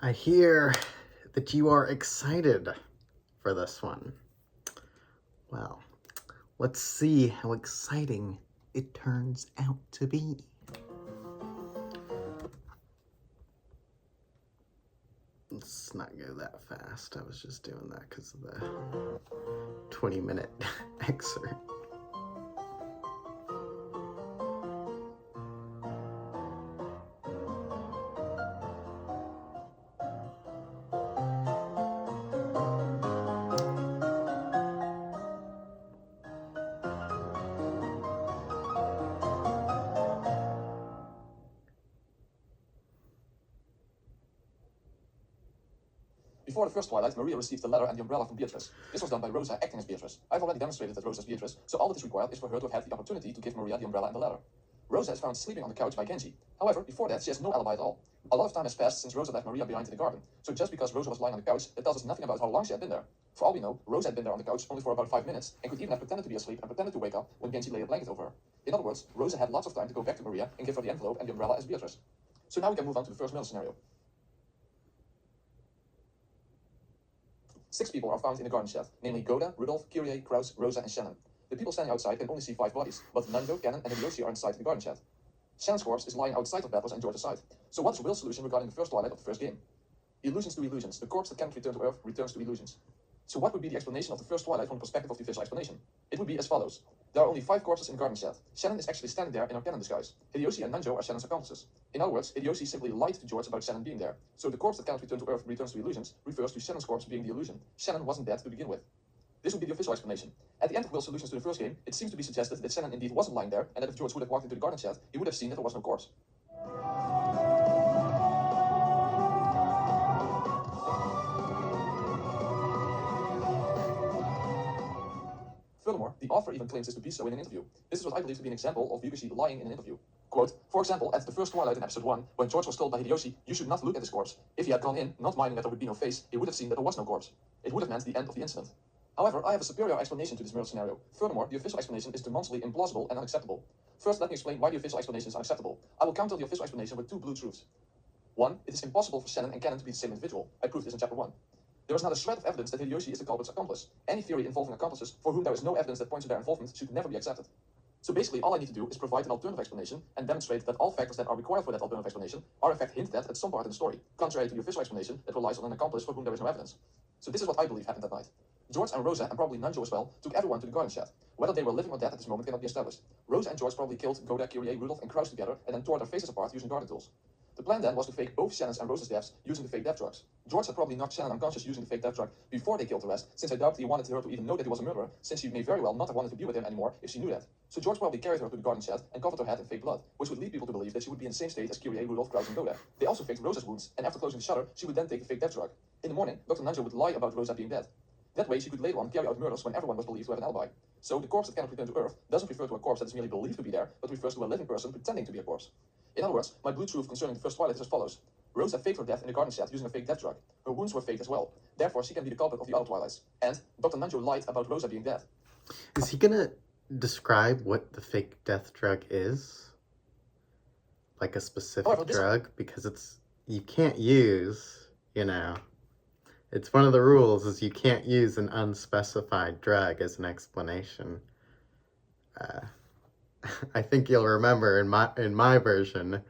I hear that you are excited for this one. Well, let's see how exciting it turns out to be. Let's not go that fast. I was just doing that because of the 20-minute excerpt. Before the first twilight, Maria received the letter and the umbrella from Beatrice. This was done by Rosa acting as Beatrice. I've already demonstrated that Rosa is Beatrice, so all that is required is for her to have had the opportunity to give Maria the umbrella and the letter. Rosa is found sleeping on the couch by Genji. However, before that, she has no alibi at all. A lot of time has passed since Rosa left Maria behind in the garden, so just because Rosa was lying on the couch, that tells us nothing about how long she had been there. For all we know, Rosa had been there on the couch only for about 5 minutes, and could even have pretended to be asleep and pretended to wake up when Genji laid a blanket over her. In other words, Rosa had lots of time to go back to Maria and give her the envelope and the umbrella as Beatrice. So now we can move on to the first murder scenario. 6 people are found in the garden shed, namely Goda, Rudolph, Kyrie, Kraus, Rosa, and Shannon. The people standing outside can only see 5 bodies, but Nanjo, Cannon, and Hideyoshi are inside the garden shed. Shannon's corpse is lying outside of Battles and George's side. So what is Will's solution regarding the first twilight of the first game? Illusions to illusions. The corpse that cannot return to Earth returns to illusions. So what would be the explanation of the first twilight from the perspective of the official explanation? It would be as follows. There are only 5 corpses in the garden shed. Shannon is actually standing there in her Cannon disguise. Hideyoshi and Nanjo are Shannon's accomplices. In other words, Hideyoshi simply lied to George about Shannon being there. So the corpse that cannot return to Earth returns to illusions refers to Shannon's corpse being the illusion. Shannon wasn't dead to begin with. This would be the official explanation. At the end of Will's solutions to the first game, it seems to be suggested that Shannon indeed wasn't lying there, and that if George would have walked into the garden shed, he would have seen that there was no corpse. Furthermore, the author even claims this to be so in an interview. This is what I believe to be an example of Yukishi lying in an interview. Quote, for example, at the first twilight in episode 1, when George was told by Hideyoshi, you should not look at this corpse. If he had gone in, not minding that there would be no face, he would have seen that there was no corpse. It would have meant the end of the incident. However, I have a superior explanation to this murder scenario. Furthermore, the official explanation is demonstrably implausible and unacceptable. First, let me explain why the official explanation is unacceptable. I will counter the official explanation with 2 blue truths. 1, it is impossible for Shannon and Cannon to be the same individual. I proved this in chapter 1. There is not a shred of evidence that Hideyoshi is the culprit's accomplice. Any theory involving accomplices for whom there is no evidence that points to their involvement should never be accepted. So basically, all I need to do is provide an alternative explanation and demonstrate that all factors that are required for that alternative explanation are in fact hinted at some part in the story, contrary to the official explanation that relies on an accomplice for whom there is no evidence. So this is what I believe happened that night. George and Rosa, and probably Nanjo as well, took everyone to the garden shed. Whether they were living or dead at this moment cannot be established. Rosa and George probably killed Goda, Kyrie, Rudolph, and Kraus together and then tore their faces apart using garden tools. The plan then was to fake both Shannon's and Rosa's deaths using the fake death drugs. George had probably knocked Shannon unconscious using the fake death drug before they killed the rest, since I doubt he wanted her to even know that he was a murderer, since she may very well not have wanted to be with him anymore if she knew that. So George probably carried her to the garden shed and covered her head in fake blood, which would lead people to believe that she would be in the same state as Kyrie, Rudolph, Kraus, and Goda. They also faked Rosa's wounds, and after closing the shutter, she would then take the fake death drug. In the morning, Dr. Nanjo would lie about Rosa being dead. That way, she could later on carry out murders when everyone was believed to have an alibi. So the corpse that cannot return to Earth doesn't refer to a corpse that is merely believed to be there, but refers to a living person pretending to be a corpse. In other words, my blue truth concerning the first twilight is as follows. Rosa faked her death in the garden shed using a fake death drug. Her wounds were faked as well. Therefore, she can be the culprit of the other twilights. And Dr. Nanjo lied about Rosa being dead. Is he gonna describe what the fake death drug is? Like a specific drug? Because you can't use, it's one of the rules is you can't use an unspecified drug as an explanation. I think you'll remember in my version,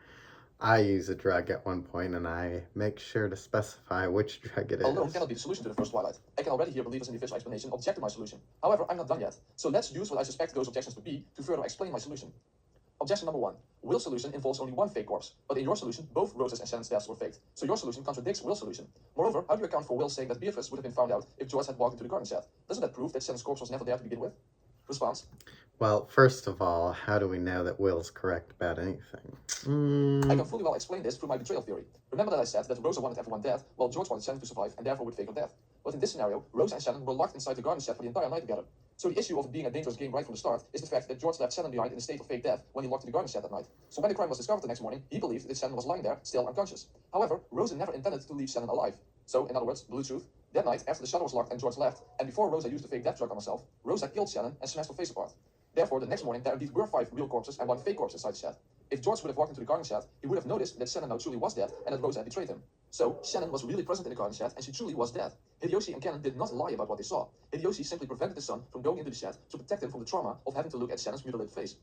I use a drug at one point and I make sure to specify which drug it is. Alone cannot be the solution to the first twilight. I can already hear believers in the official explanation object to my solution. However, I'm not done yet. So let's use what I suspect those objections to be to further explain my solution. Objection number 1. Will's solution involves only one fake corpse, but in your solution, both Rosa's and Shannon's deaths were faked. So your solution contradicts Will's solution. Moreover, how do you account for Will saying that Beatrice would have been found out if George had walked into the garden shed? Doesn't that prove that Shannon's corpse was never there to begin with? Response. Well, first of all, how do we know that Will's correct about anything? I can fully well explain this through my betrayal theory. Remember that I said that Rosa wanted everyone dead, while George wanted Shannon to survive and therefore would fake her death. But in this scenario, Rosa and Shannon were locked inside the garden shed for the entire night together. So the issue of it being a dangerous game right from the start is the fact that George left Shannon behind in a state of fake death when he locked in the garden shed that night. So when the crime was discovered the next morning, he believed that Shannon was lying there, still unconscious. However, Rosa never intended to leave Shannon alive. So, in other words, blue truth, that night, after the shutter was locked and George left, and before Rosa used the fake death drug on herself, Rosa killed Shannon and smashed her face apart. Therefore, the next morning, there indeed were 5 real corpses and 1 fake corpse inside the shed. If George would have walked into the garden shed, he would have noticed that Shannon now truly was dead and that Rosa had betrayed him. So, Shannon was really present in the garden shed and she truly was dead. Hideyoshi and Cannon did not lie about what they saw. Hideyoshi simply prevented his son from going into the shed to protect him from the trauma of having to look at Shannon's mutilated face.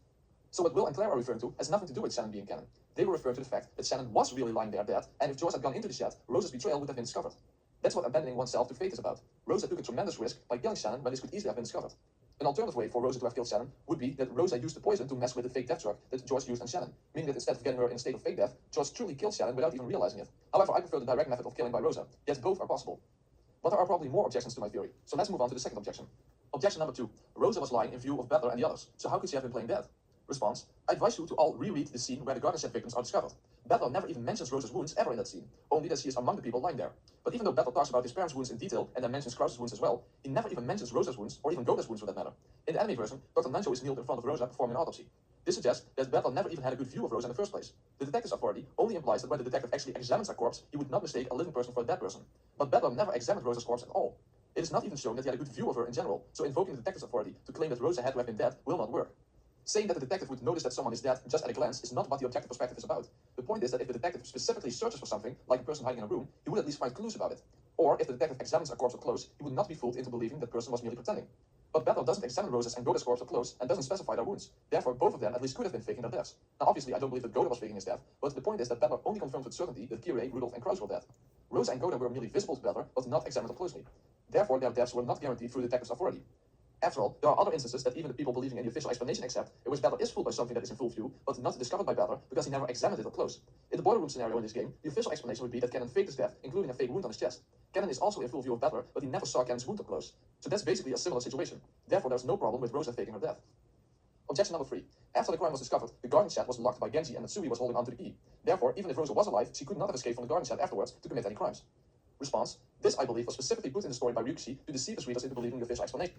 So what Will and Claire are referring to has nothing to do with Shannon being Cannon. They were referring to the fact that Shannon was really lying there dead, and if George had gone into the shed, Rosa's betrayal would have been discovered. That's what abandoning oneself to fate is about. Rosa took a tremendous risk by killing Shannon when this could easily have been discovered. An alternative way for Rosa to have killed Shannon would be that Rosa used the poison to mess with the fake death drug that George used on Shannon, meaning that instead of getting her in a state of fake death, George truly killed Shannon without even realizing it. However, I prefer the direct method of killing by Rosa, yet both are possible. But there are probably more objections to my theory, so let's move on to the second objection. Objection number 2. Rosa was lying in view of Butler and the others, so how could she have been playing dead? Response: I advise you to all reread the scene where the garden shed victims are discovered. Butler never even mentions Rosa's wounds ever in that scene, only that she is among the people lying there. But even though Butler talks about his parents' wounds in detail and then mentions Krause's wounds as well, he never even mentions Rosa's wounds, or even Goda's wounds for that matter. In the anime version, Dr. Nanjo is kneeled in front of Rosa performing an autopsy. This suggests that Butler never even had a good view of Rosa in the first place. The detective's authority only implies that when the detective actually examines a corpse, he would not mistake a living person for a dead person. But Butler never examined Rosa's corpse at all. It is not even shown that he had a good view of her in general, so invoking the detective's authority to claim that Rosa had to have been dead will not work. Saying that the detective would notice that someone is dead just at a glance is not what the objective perspective is about. The point is that if the detective specifically searches for something, like a person hiding in a room, he would at least find clues about it. Or if the detective examines a corpse up close, he would not be fooled into believing that person was merely pretending. But Butler doesn't examine Rosa's and Goda's corpse up close and doesn't specify their wounds. Therefore, both of them at least could have been faking their deaths. Now, obviously, I don't believe that Goda was faking his death, but the point is that Butler only confirms with certainty that Kirei, Rudolph, and Krause were dead. Rosa and Goda were merely visible to Butler, but not examined up closely. Therefore, their deaths were not guaranteed through the detective's authority. After all, there are other instances that even the people believing in the official explanation accept, in which Butler is fooled by something that is in full view, but not discovered by Butler because he never examined it up close. In the boiler room scenario in this game, the official explanation would be that Cannon faked his death, including a fake wound on his chest. Cannon is also in full view of Butler, but he never saw Cannon's wound up close. So that's basically a similar situation. Therefore, there's no problem with Rosa faking her death. Objection number 3. After the crime was discovered, the garden shed was locked by Genji and Matsui was holding onto the key. Therefore, even if Rosa was alive, she could not have escaped from the garden shed afterwards to commit any crimes. Response: this, I believe, was specifically put in the story by Ryukishi to deceive his readers into believing the official explanation.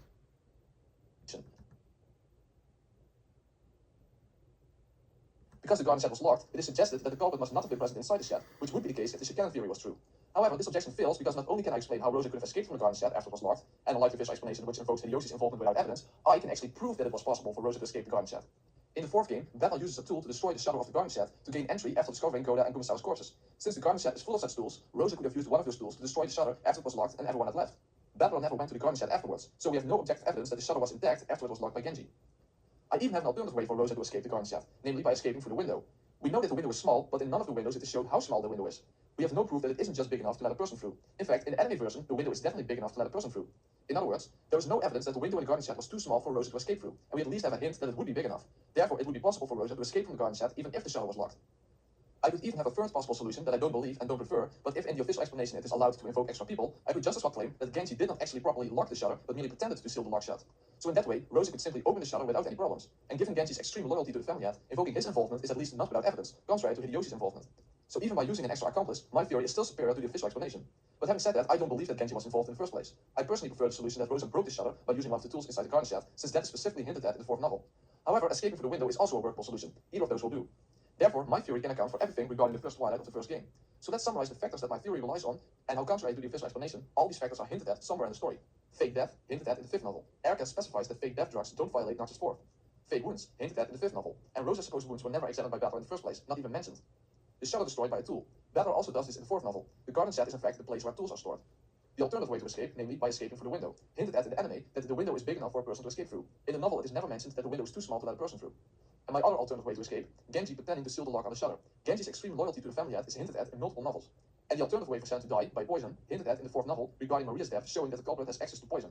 Because the garden shed was locked, it is suggested that the culprit must not have been present inside the shed, which would be the case if the Cannon theory was true. However, this objection fails because not only can I explain how Rosa could have escaped from the garden shed after it was locked, and unlike the official explanation which invokes Hideyoshi's involvement without evidence, I can actually prove that it was possible for Rosa to escape the garden shed. In the fourth game, Battle uses a tool to destroy the shutter of the garden shed to gain entry after discovering Goda and Kumasawa's corpses. Since the garden shed is full of such tools, Rosa could have used one of those tools to destroy the shutter after it was locked and everyone had left. Battle never went to the garden shed afterwards, so we have no objective evidence that the shutter was intact after it was locked by Genji. I even have an alternative way for Rosa to escape the garden shed, namely by escaping through the window. We know that the window is small, but in none of the windows it is shown how small the window is. We have no proof that it isn't just big enough to let a person through. In fact, in the anime version, the window is definitely big enough to let a person through. In other words, there is no evidence that the window in the garden shed was too small for Rosa to escape through, and we at least have a hint that it would be big enough. Therefore, it would be possible for Rosa to escape from the garden shed even if the shutter was locked. I could even have a third possible solution that I don't believe and don't prefer, but if in the official explanation it is allowed to invoke extra people, I could just as well claim that Genji did not actually properly lock the shutter, but merely pretended to seal the lock shut. So in that way, Rosa could simply open the shutter without any problems. And given Genji's extreme loyalty to the family head, invoking his involvement is at least not without evidence, contrary to Hideyoshi's involvement. So even by using an extra accomplice, my theory is still superior to the official explanation. But having said that, I don't believe that Genji was involved in the first place. I personally prefer the solution that Rosa broke the shutter by using one of the tools inside the garden shed, since that is specifically hinted at in the fourth novel. However, escaping through the window is also a workable solution. Either of those will do. Therefore, my theory can account for everything regarding the first twilight of the first game. So let's summarize the factors that my theory relies on, and how contrary to the official explanation, all these factors are hinted at somewhere in the story. Fake death, hinted at in the fifth novel. Erica specifies that fake death drugs don't violate Noxus 4. Fake wounds, hinted at in the fifth novel. And Rosa's supposed wounds were never examined by Butler in the first place, not even mentioned. The shutter destroyed by a tool. Butler also does this in the fourth novel. The garden shed is in fact the place where tools are stored. The alternative way to escape, namely by escaping through the window, hinted at in the anime that the window is big enough for a person to escape through. In the novel, it is never mentioned that the window is too small to let a person through. And my other alternative way to escape, Genji pretending to seal the lock on the shutter. Genji's extreme loyalty to the family head is hinted at in multiple novels. And the alternative way for Shannon to die, by poison, hinted at in the fourth novel regarding Maria's death, showing that the culprit has access to poison.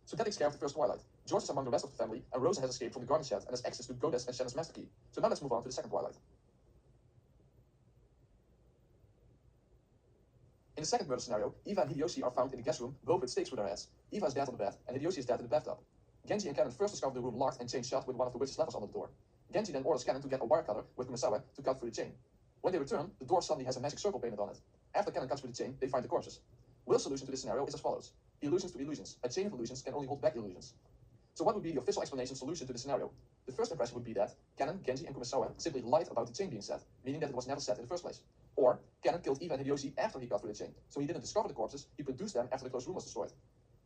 So that takes care of the first twilight. George is among the rest of the family, and Rosa has escaped from the garden shed and has access to Goda's and Shannon's master key. So now let's move on to the second twilight. In the second murder scenario, Eva and Hideyoshi are found in the guest room, both with stakes through their heads. Eva is dead on the bed, and Hideyoshi is dead in the bathtub. Genji and Cannon first discover the room locked and chained shut with one of the witch's levers under the door. Genji then orders Cannon to get a wire cutter with Kumasawa to cut through the chain. When they return, the door suddenly has a magic circle painted on it. After Cannon cuts through the chain, they find the corpses. Will's solution to this scenario is as follows. Illusions to illusions. A chain of illusions can only hold back illusions. So what would be the official explanation solution to the scenario? The first impression would be that Cannon, Genji, and Kumasawa simply lied about the chain being set, meaning that it was never set in the first place. Or, Cannon killed Eva and Hideyoshi after he cut through the chain, so he didn't discover the corpses, he produced them after the closed room was destroyed.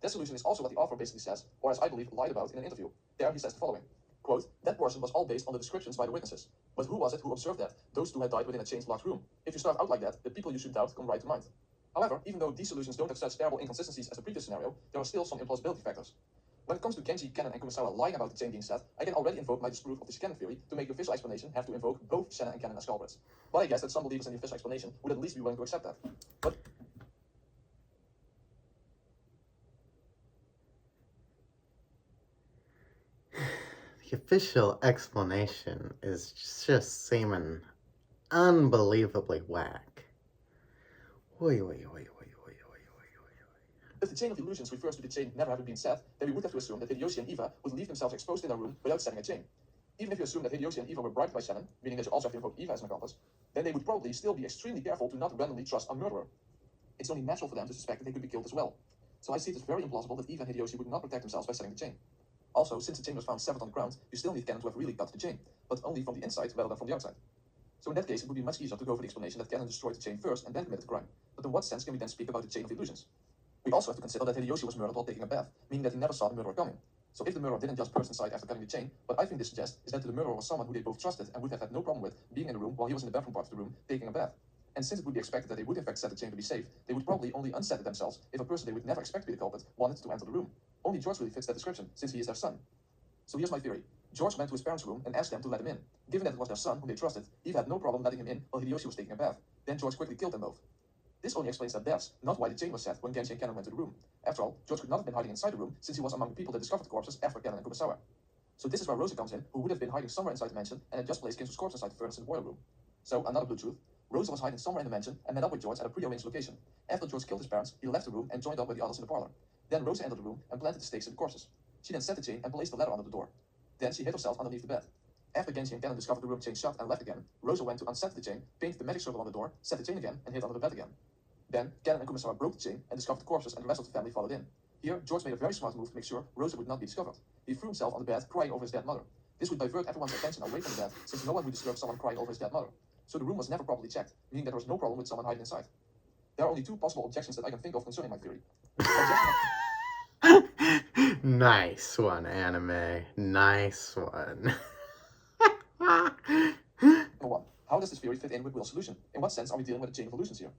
That solution is also what the author basically says, or as I believe lied about in an interview. There he says the following, Quote, that portion was all based on the descriptions by the witnesses. But who was it who observed that? Those two had died within a chained locked room. If you start out like that, the people you should doubt come right to mind. However, even though these solutions don't have such terrible inconsistencies as the previous scenario, there are still some implausibility factors. When it comes to Genji, Kennen, and Kumasawa lying about the chain being set, I can already invoke my disproof of the Kennen theory to make the official explanation have to invoke both Senna and Kennen as culprits. But I guess that some believers in the official explanation would at least be willing to accept that. But the official explanation is just seeming unbelievably whack. If the chain of illusions refers to the chain never having been set, then we would have to assume that Hideyoshi and Eva would leave themselves exposed in their room without setting a chain. Even if you assume that Hideyoshi and Eva were bribed by Shannon, meaning that you also have to invoke Eva as an accomplice, then they would probably still be extremely careful to not randomly trust a murderer. It's only natural for them to suspect that they could be killed as well. So I see it as very implausible that Eva and Hideyoshi would not protect themselves by setting the chain. Also, since the chain was found severed on the ground, you still need Kennen to have really cut the chain, but only from the inside rather than from the outside. So in that case, it would be much easier to go for the explanation that Kennen destroyed the chain first and then committed the crime. But in what sense can we then speak about the chain of illusions? We also have to consider that Hideyoshi was murdered while taking a bath, meaning that he never saw the murderer coming. So if the murderer didn't just burst inside after cutting the chain, what I think this suggests is that the murderer was someone who they both trusted and would have had no problem with being in the room while he was in the bathroom part of the room taking a bath. And since it would be expected that they would in fact set the chain to be safe, they would probably only unset it themselves if a person they would never expect to be the culprit wanted to enter the room. Only George really fits that description, since he is their son. So here's my theory. George went to his parents' room and asked them to let him in. Given that it was their son, whom they trusted, Eve had no problem letting him in while Hideyoshi was taking a bath. Then George quickly killed them both. This only explains their deaths, not why the chain was set when Genji and Kennen went to the room. After all, George could not have been hiding inside the room since he was among the people that discovered the corpses after Kennen and Kumasawa. So this is where Rosa comes in, who would have been hiding somewhere inside the mansion and had just placed Kinsu's corpse inside the furnace in the boiler room. So, another blue truth. Rosa was hiding somewhere in the mansion and met up with George at a prearranged location. After George killed his parents, he left the room and joined up with the others in the parlor. Then Rosa entered the room and planted the stakes in the corpses. She then set the chain and placed the ladder under the door. Then she hid herself underneath the bed. After Genji and Kennen discovered the room chain shut and left again, Rosa went to unset the chain, painted the magic circle on the door, set the chain again, and hid under the bed again. Then, Kennen and Kumasawa broke the chain and discovered the corpses, and the rest of the family followed in. Here, George made a very smart move to make sure Rosa would not be discovered. He threw himself on the bed, crying over his dead mother. This would divert everyone's attention away from the bed, since no one would disturb someone crying over his dead mother. So the room was never properly checked, meaning that there was no problem with someone hiding inside. There are only two possible objections that I can think of concerning my theory. Nice one, anime. Nice one. Number one, how does this theory fit in with Will's solution? In what sense are we dealing with a chain of illusions here?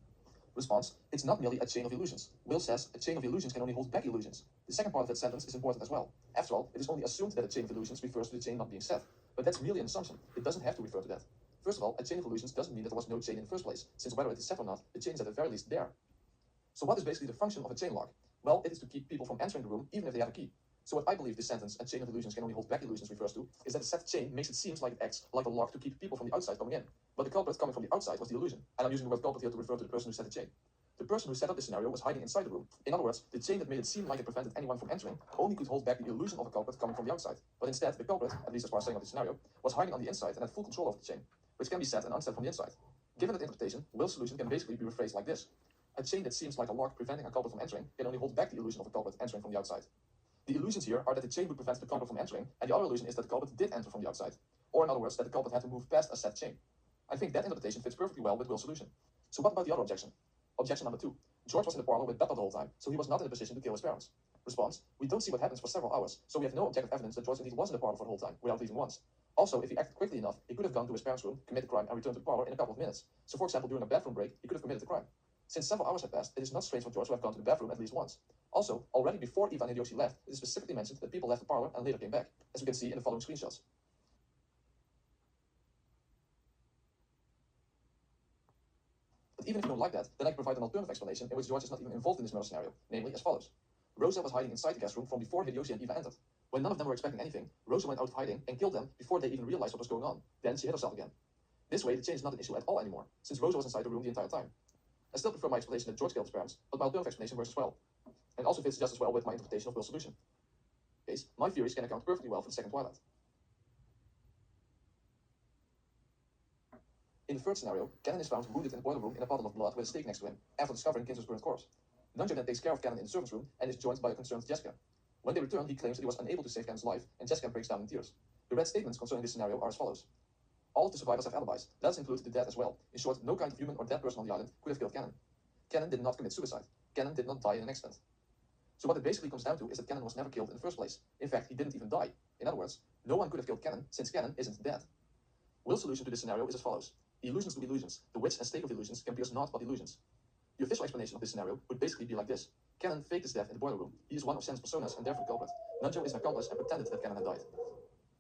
Response, it's not merely a chain of illusions. Will says a chain of illusions can only hold back illusions. The second part of that sentence is important as well. After all, it is only assumed that a chain of illusions refers to the chain not being set. But that's merely an assumption. It doesn't have to refer to that. First of all, a chain of illusions doesn't mean that there was no chain in the first place, since whether it is set or not, the chain is at the very least there. So what is basically the function of a chain lock? Well, it is to keep people from entering the room, even if they have a key. So what I believe this sentence, a chain of illusions can only hold back illusions, refers to, is that a set chain makes it seem like it acts like a lock to keep people from the outside coming in. But the culprit coming from the outside was the illusion. And I'm using the word culprit here to refer to the person who set the chain. The person who set up this scenario was hiding inside the room. In other words, the chain that made it seem like it prevented anyone from entering only could hold back the illusion of a culprit coming from the outside. But instead, the culprit, at least as far as saying of the scenario, was hiding on the inside and had full control of the chain, which can be set and unset from the inside. Given that interpretation, Will's solution can basically be rephrased like this. A chain that seems like a lock preventing a culprit from entering can only hold back the illusion of a culprit entering from the outside. The illusions here are that the chain would prevent the culprit from entering, and the other illusion is that the culprit did enter from the outside. Or in other words, that the culprit had to move past a set chain. I think that interpretation fits perfectly well with Will's solution. So what about the other objection? Objection number 2. George was in the parlor with Beppa the whole time, so he was not in a position to kill his parents. Response, we don't see what happens for several hours, so we have no objective evidence that George indeed was in the parlor for the whole time, without leaving once. Also, if he acted quickly enough, he could have gone to his parents' room, committed the crime, and returned to the parlor in a couple of minutes. So for example, during a bathroom break, he could have committed the crime. Since several hours had passed, it is not strange for George to have gone to the bathroom at least once. Also, already before Eva and Hideyoshi left, it is specifically mentioned that people left the parlor and later came back, as we can see in the following screenshots. But even if you don't like that, then I can provide an alternative explanation in which George is not even involved in this murder scenario, namely as follows. Rosa was hiding inside the guest room from before Hideyoshi and Eva entered. When none of them were expecting anything, Rosa went out of hiding and killed them before they even realized what was going on. Then she hid herself again. This way, the chain is not an issue at all anymore, since Rosa was inside the room the entire time. I still prefer my explanation that George killed his parents, but my alternative explanation works as well, and also fits just as well with my interpretation of Will's solution. In case, my theories can account perfectly well for the second twilight. In the third scenario, Kennen is found wounded in the boiler room in a puddle of blood with a stake next to him, after discovering Kinsu's burnt corpse. Nunjo then takes care of Kennen in the servants' room and is joined by a concerned Jessica. When they return, he claims that he was unable to save Kennen's life, and Jessica breaks down in tears. The red statements concerning this scenario are as follows. All of the survivors have alibis. Let us include the dead as well. In short, no kind of human or dead person on the island could have killed Kennen. Kennen did not commit suicide. Kennen did not die in an accident. So what it basically comes down to is that Kennen was never killed in the first place. In fact, he didn't even die. In other words, no one could have killed Cannon since Cannon isn't dead. Will's solution to this scenario is as follows. Illusions to illusions. The which and state of illusions can pierce naught but illusions. The official explanation of this scenario would basically be like this. Cannon faked his death in the boiler room. He is one of Shannon's personas and therefore the culprit. Nanjo is an accomplice and pretended that Cannon had died.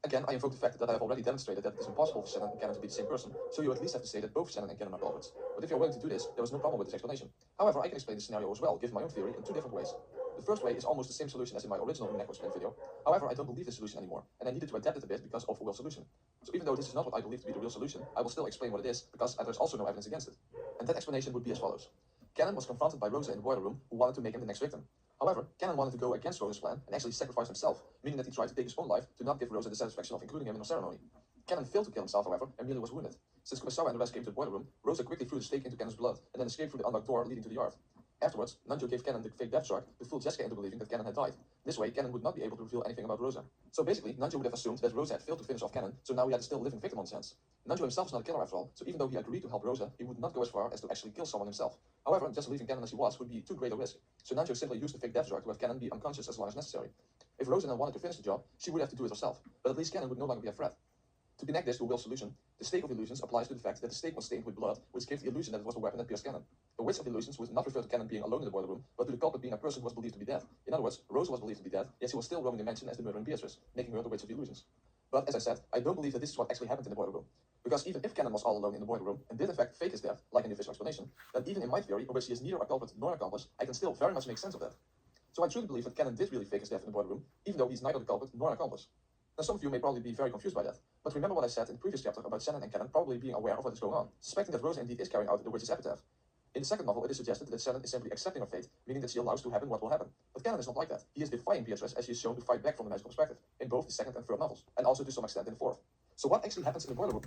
Again, I invoke the fact that I have already demonstrated that it is impossible for Shannon and Cannon to be the same person, so you at least have to say that both Shannon and Cannon are culprits. But if you're willing to do this, there is no problem with this explanation. However, I can explain the scenario as well, given my own theory in two different ways. The first way is almost the same solution as in my original Umineko Explained video. However, I don't believe this solution anymore, and I needed to adapt it a bit because of Will's solution. So even though this is not what I believe to be the real solution, I will still explain what it is, because there's also no evidence against it. And that explanation would be as follows. Cannon was confronted by Rosa in the boiler room, who wanted to make him the next victim. However, Cannon wanted to go against Rosa's plan and actually sacrifice himself, meaning that he tried to take his own life to not give Rosa the satisfaction of including him in her ceremony. Cannon failed to kill himself, however, and merely was wounded. Since Kumasawa and the rest came to the boiler room, Rosa quickly threw the stake into Cannon's blood and then escaped through the unlocked door leading to the yard. Afterwards, Nanjo gave Cannon the fake death shark to fool Jessica into believing that Cannon had died. This way, Cannon would not be able to reveal anything about Rosa. So basically, Nanjo would have assumed that Rosa had failed to finish off Cannon, so now he had a still living victim on his hands. Nanjo himself is not a killer after all, so even though he agreed to help Rosa, he would not go as far as to actually kill someone himself. However, just leaving Cannon as he was would be too great a risk, so Nanjo simply used the fake death shark to have Cannon be unconscious as long as necessary. If Rosa then wanted to finish the job, she would have to do it herself, but at least Cannon would no longer be a threat. To connect this to Will's solution, the stake of illusions applies to the fact that the stake was stained with blood, which gave the illusion that it was the weapon that pierced Cannon. The witch of illusions would not refer to Cannon being alone in the boiler room, but to the culprit being a person who was believed to be dead. In other words, Rosa was believed to be dead, yet she was still roaming the mansion as the murdering Beatrice, making her the witch of illusions. But as I said, I don't believe that this is what actually happened in the boiler room. Because even if Cannon was all alone in the boiler room and did in fact fake his death, like in the official explanation, then even in my theory, in which he is neither a culprit nor an accomplice, I can still very much make sense of that. So I truly believe that Cannon did really fake his death in the boiler room, even though he's neither the culprit nor an accomplice. Now some of you may probably be very confused by that, but remember what I said in the previous chapter about Shannon and Cannon probably being aware of what is going on, suspecting that Rosa indeed is carrying out the witch's epitaph. In the second novel, it is suggested that Shannon is simply accepting her fate, meaning that she allows to happen what will happen. But Cannon is not like that. He is defying Beatrice as she is shown to fight back from the magical perspective, in both the second and third novels, and also to some extent in the fourth. So what actually happens in the boiler room?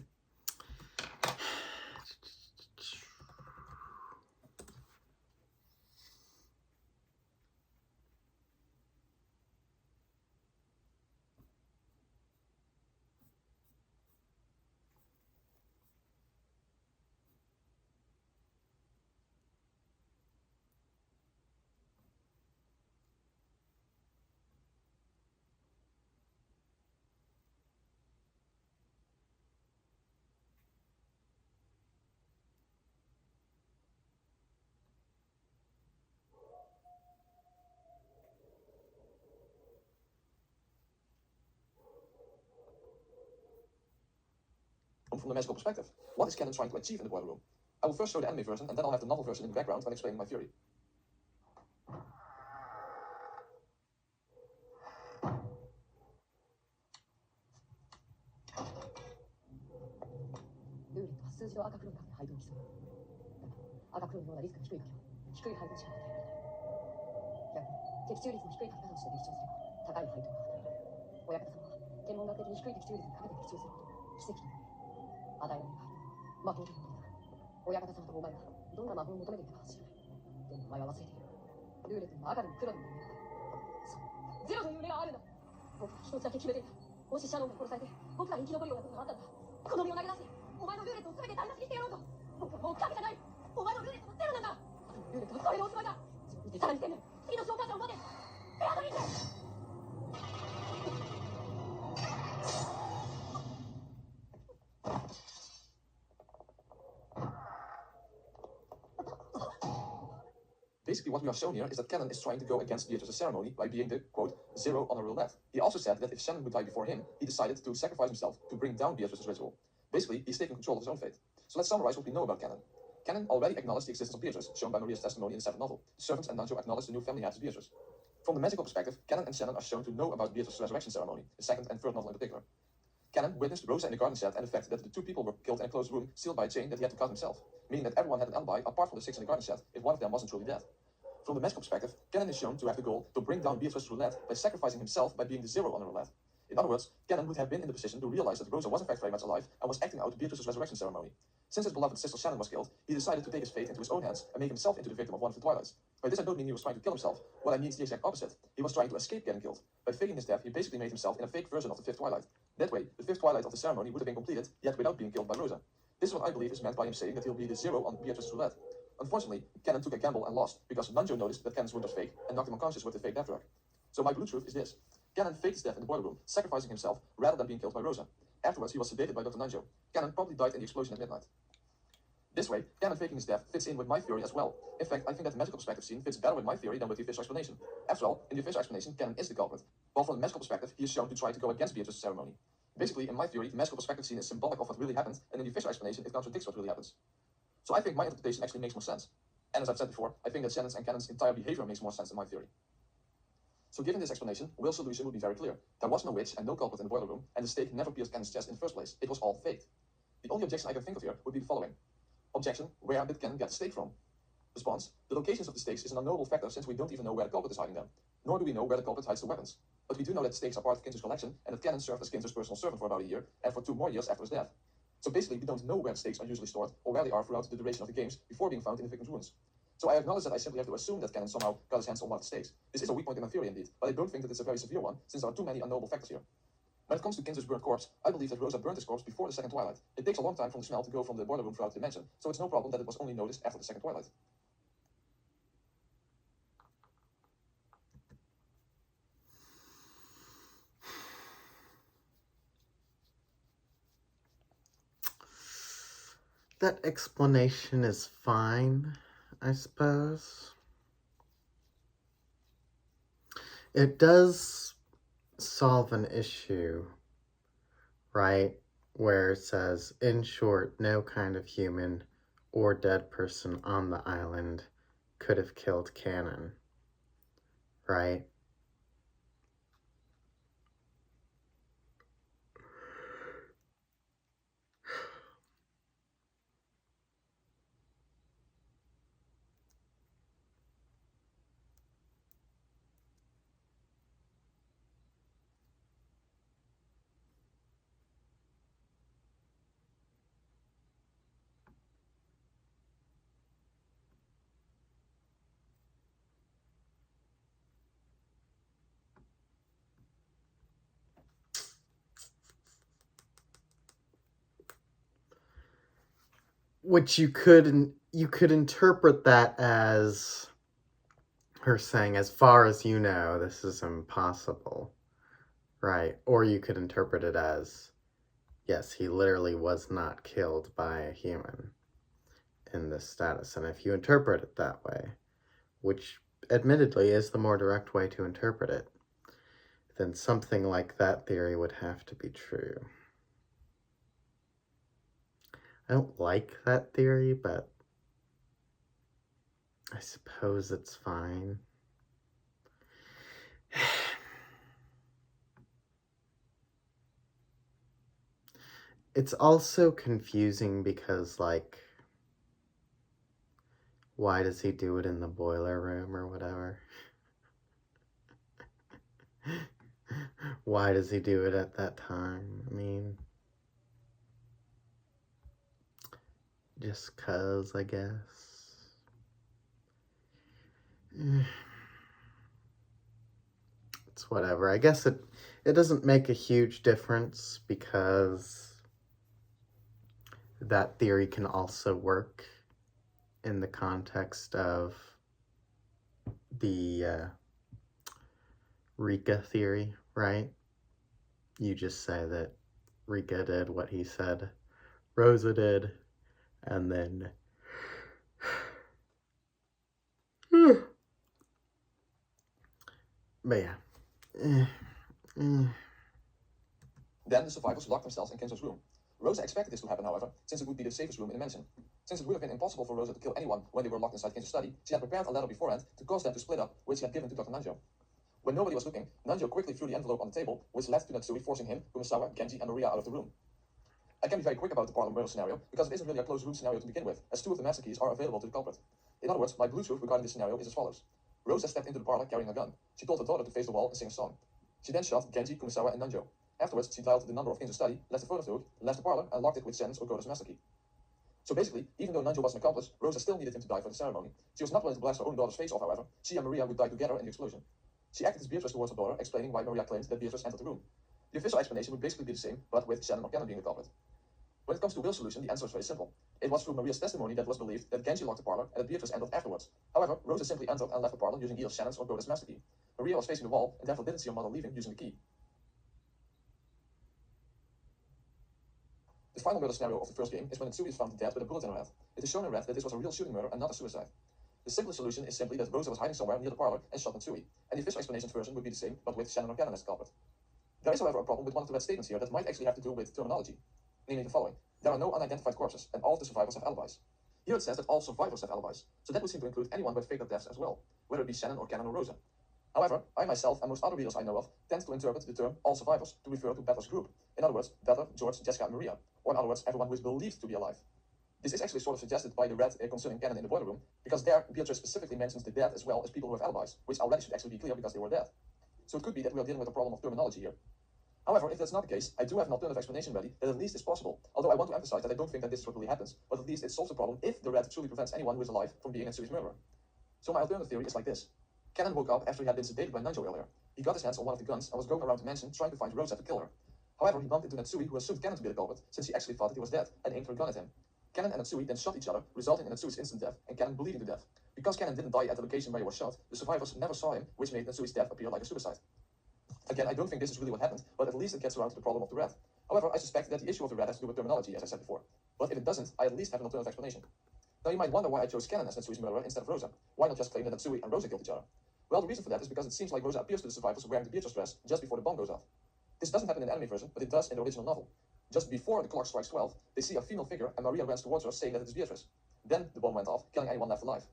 From the magical perspective. What is Cannon trying to achieve in the boiler room? I will first show the anime version, and then I'll have the novel version in the background when explaining my theory. Basically, what we are shown here is that Cannon is trying to go against Beatrice's ceremony by being the, quote, zero on a roulette. He also said that if Shannon would die before him, he decided to sacrifice himself to bring down Beatrice's ritual. Basically, he's taking control of his own fate. So let's summarize what we know about Cannon. Cannon already acknowledged the existence of Beatrice, shown by Maria's testimony in the seventh novel. The servants and Nanjo acknowledged the new family head as Beatrice. From the magical perspective, Cannon and Shannon are shown to know about Beatrice's resurrection ceremony, the second and third novel in particular. Cannon witnessed Rosa in the garden shed and the fact that the two people were killed in a closed room, sealed by a chain that he had to cut himself, meaning that everyone had an alibi apart from the six in the garden shed if one of them wasn't truly dead. From the magical perspective, Cannon is shown to have the goal to bring down Beatrice's roulette by sacrificing himself by being the zero on the roulette. In other words, Cannon would have been in the position to realize that Rosa was in fact very much alive and was acting out Beatrice's resurrection ceremony. Since his beloved sister Shannon was killed, he decided to take his fate into his own hands and make himself into the victim of one of the Twilights. By this I don't mean he was trying to kill himself. What I mean is the exact opposite. He was trying to escape getting killed. By faking his death, he basically made himself in a fake version of the fifth Twilight. That way, the fifth Twilight of the ceremony would have been completed, yet without being killed by Rosa. This is what I believe is meant by him saying that he'll be the zero on Beatrice's roulette. Unfortunately, Cannon took a gamble and lost, because Nanjo noticed that Cannon's wound was fake and knocked him unconscious with the fake death drug. So my blue truth is this. Cannon faked his death in the boiler room, sacrificing himself rather than being killed by Rosa. Afterwards, he was sedated by Dr. Nanjo. Cannon probably died in the explosion at midnight. This way, Cannon faking his death fits in with my theory as well. In fact, I think that the magical perspective scene fits better with my theory than with the official explanation. After all, in the official explanation, Cannon is the culprit, while from the magical perspective, he is shown to try to go against Beatrice's ceremony. Basically, in my theory, the magical perspective scene is symbolic of what really happened, and in the official explanation, it contradicts what really happens. So I think my interpretation actually makes more sense. And as I've said before, I think that Shannon's and Cannon's entire behavior makes more sense in my theory. So given this explanation, Will's solution would be very clear. There was no witch and no culprit in the boiler room, and the stake never pierced Cannon's chest in the first place. It was all faked. The only objection I can think of here would be the following. Objection: where did Cannon get the stake from? Response: the locations of the stakes is an unknowable factor since we don't even know where the culprit is hiding them. Nor do we know where the culprit hides the weapons. But we do know that the stakes are part of Kinzo's collection, and that Cannon served as Kinzo's personal servant for about a year, and for 2 more years after his death. So basically, we don't know where the stakes are usually stored, or where they are throughout the duration of the games, before being found in the victim's wounds. So I acknowledge that I simply have to assume that Cannon somehow got his hands on one of the stakes. This is a weak point in my theory indeed, but I don't think that it's a very severe one, since there are too many unknowable factors here. When it comes to Kinzo's burnt corpse, I believe that Rosa burned his corpse before the second twilight. It takes a long time from the smell to go from the boiler room throughout the dimension, so it's no problem that it was only noticed after the second twilight. That explanation is fine, I suppose. It does solve an issue, right? Where it says, in short, no kind of human or dead person on the island could have killed Cannon, right? Which you could interpret that as her saying, as far as you know, this is impossible, right? Or you could interpret it as, yes, he literally was not killed by a human in this status. And if you interpret it that way, which admittedly is the more direct way to interpret it, then something like that theory would have to be true. I don't like that theory, but I suppose it's fine. It's also confusing because, like, why does he do it in the boiler room or whatever? Why does he do it at that time? I mean, just 'cause, I guess. It's whatever. I guess it doesn't make a huge difference because that theory can also work in the context of the Rika theory, right? You just say that Rika did what he said Rosa did, and then but yeah. Then the survivors locked themselves in Kinzo's room. Rosa expected this to happen, however, since it would be the safest room in the mansion. Since it would have been impossible for Rosa to kill anyone when they were locked inside Kinzo's study, she had prepared a letter beforehand to cause them to split up, which she had given to Dr. Nanjo. When nobody was looking, Nanjo quickly threw the envelope on the table, which led to Natsui forcing him, Kumasawa, Genji, and Maria out of the room. I can be very quick about the parlor murder scenario, because it isn't really a closed room scenario to begin with, as 2 of the master keys are available to the culprit. In other words, my Bluetooth regarding this scenario is as follows. Rosa stepped into the parlor carrying a gun. She told her daughter to face the wall and sing a song. She then shot Genji, Kumasawa, and Nanjo. Afterwards, she dialed the number of Kinzo's study, left the phone through, left the parlor, and locked it with Shannon's or Goda's master key. So basically, even though Nanjo was an accomplice, Rosa still needed him to die for the ceremony. She was not willing to blast her own daughter's face off, however. She and Maria would die together in the explosion. She acted as Beatrice towards her daughter, explaining why Maria claimed that Beatrice entered the room. The official explanation would basically be the same, but with Shannon or Cannon being the culprit. When it comes to Will's solution, the answer is very simple. It was through Maria's testimony that it was believed that Genji locked the parlor and that Beatrice entered afterwards. However, Rosa simply entered and left the parlor using either Shannon's or Goda's master key. Maria was facing the wall and therefore didn't see her mother leaving using the key. The final murder scenario of the first game is when Natsui is found dead with a bullet in her head. It is shown in red that this was a real shooting murder and not a suicide. The simplest solution is simply that Rosa was hiding somewhere near the parlor and shot Natsui, and the official explanation version would be the same, but with Shannon or Cannon as the culprit. There is, however, a problem with one of the red statements here that might actually have to do with terminology, namely the following: there are no unidentified corpses, and all of the survivors have alibis. Here it says that all survivors have alibis, so that would seem to include anyone with faked deaths as well, whether it be Shannon or Cannon or Rosa. However, I myself and most other readers I know of tend to interpret the term all survivors to refer to Battler's group. In other words, Battler, George, Jessica, and Maria, or in other words, everyone who is believed to be alive. This is actually sort of suggested by the red concerning Cannon in the boiler room, because there Beatrice specifically mentions the dead as well as people who have alibis, which already should actually be clear because they were dead. So it could be that we are dealing with a problem of terminology here. However, if that's not the case, I do have an alternative explanation ready that at least is possible, although I want to emphasize that I don't think that this is what really happens, but at least it solves the problem if the red truly prevents anyone who is alive from being Natsui's murderer. So my alternative theory is like this. Cannon woke up after he had been sedated by Nanjo earlier. He got his hands on one of the guns and was going around the mansion trying to find Rosa to kill her. However, he bumped into Natsui, who assumed Cannon to be the culprit, since he actually thought that he was dead, and aimed her gun at him. Cannon and Natsui then shot each other, resulting in Natsui's instant death, and Cannon bleeding to death. Because Cannon didn't die at the location where he was shot, the survivors never saw him, which made Natsui's death appear like a suicide. Again, I don't think this is really what happened, but at least it gets around to the problem of the red. However, I suspect that the issue of the red has to do with terminology, as I said before. But if it doesn't, I at least have an alternative explanation. Now you might wonder why I chose Cannon as Natsui's murderer instead of Rosa. Why not just claim that Natsui and Rosa killed each other? Well, the reason for that is because it seems like Rosa appears to the survivors wearing the Beatrice dress just before the bomb goes off. This doesn't happen in the anime version, but it does in the original novel. Just before the clock strikes 12, they see a female figure and Maria runs towards her saying that it is Beatrice. Then the bomb went off, killing anyone left alive.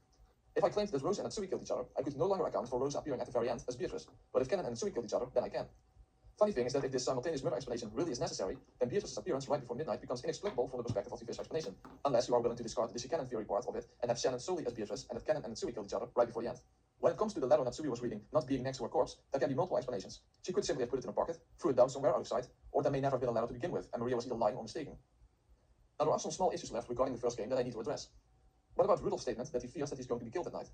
If I claimed that Rosa and Natsui killed each other, I could no longer account for Rosa appearing at the very end as Beatrice. But if Cannon and Natsui killed each other, then I can. Funny thing is that if this simultaneous murder explanation really is necessary, then Beatrice's appearance right before midnight becomes inexplicable from the perspective of the official explanation, unless you are willing to discard the Cannon theory part of it and have Shannon solely as Beatrice and have Cannon and Natsui killed each other right before the end. When it comes to the letter Natsui was reading not being next to her corpse, there can be multiple explanations. She could simply have put it in her pocket, threw it down somewhere out of sight, or there may never have been a letter to begin with, and Maria was either lying or mistaken. Now there are some small issues left regarding the first game that I need to address. What about Rudolph's statement that he fears that he's going to be killed at night?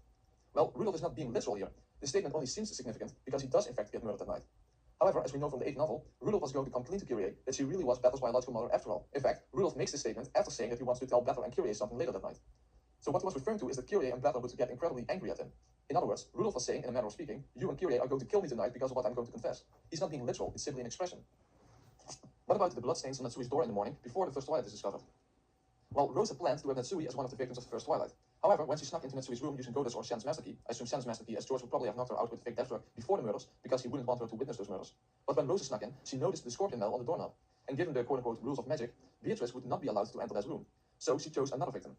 Well, Rudolph is not being literal here. This statement only seems significant because he does in fact get murdered at night. However, as we know from the 8th novel, Rudolph was going to come clean to Kyrie that she really was Battler's biological mother after all. In fact, Rudolph makes this statement after saying that he wants to tell Battler and Kyrie something later that night. So what he was referring to is that Kyrie and Battler would get incredibly angry at him. In other words, Rudolph was saying, in a manner of speaking, you and Kyrie are going to kill me tonight because of what I'm going to confess. He's not being literal, it's simply an expression. What about the bloodstains on Natsui's door in the morning before the first twilight is discovered? Well, Rosa planned to have Natsui as one of the victims of the first twilight. However, when she snuck into Natsui's room using Quotist or Shannon's master key, I assume Shannon's master key, as George would probably have knocked her out with the fake death drug before the murders because he wouldn't want her to witness those murders. But when Rosa snuck in, she noticed the scorpion bell on the doorknob. And given the quote-unquote rules of magic, Beatrice would not be allowed to enter that room. So she chose another victim.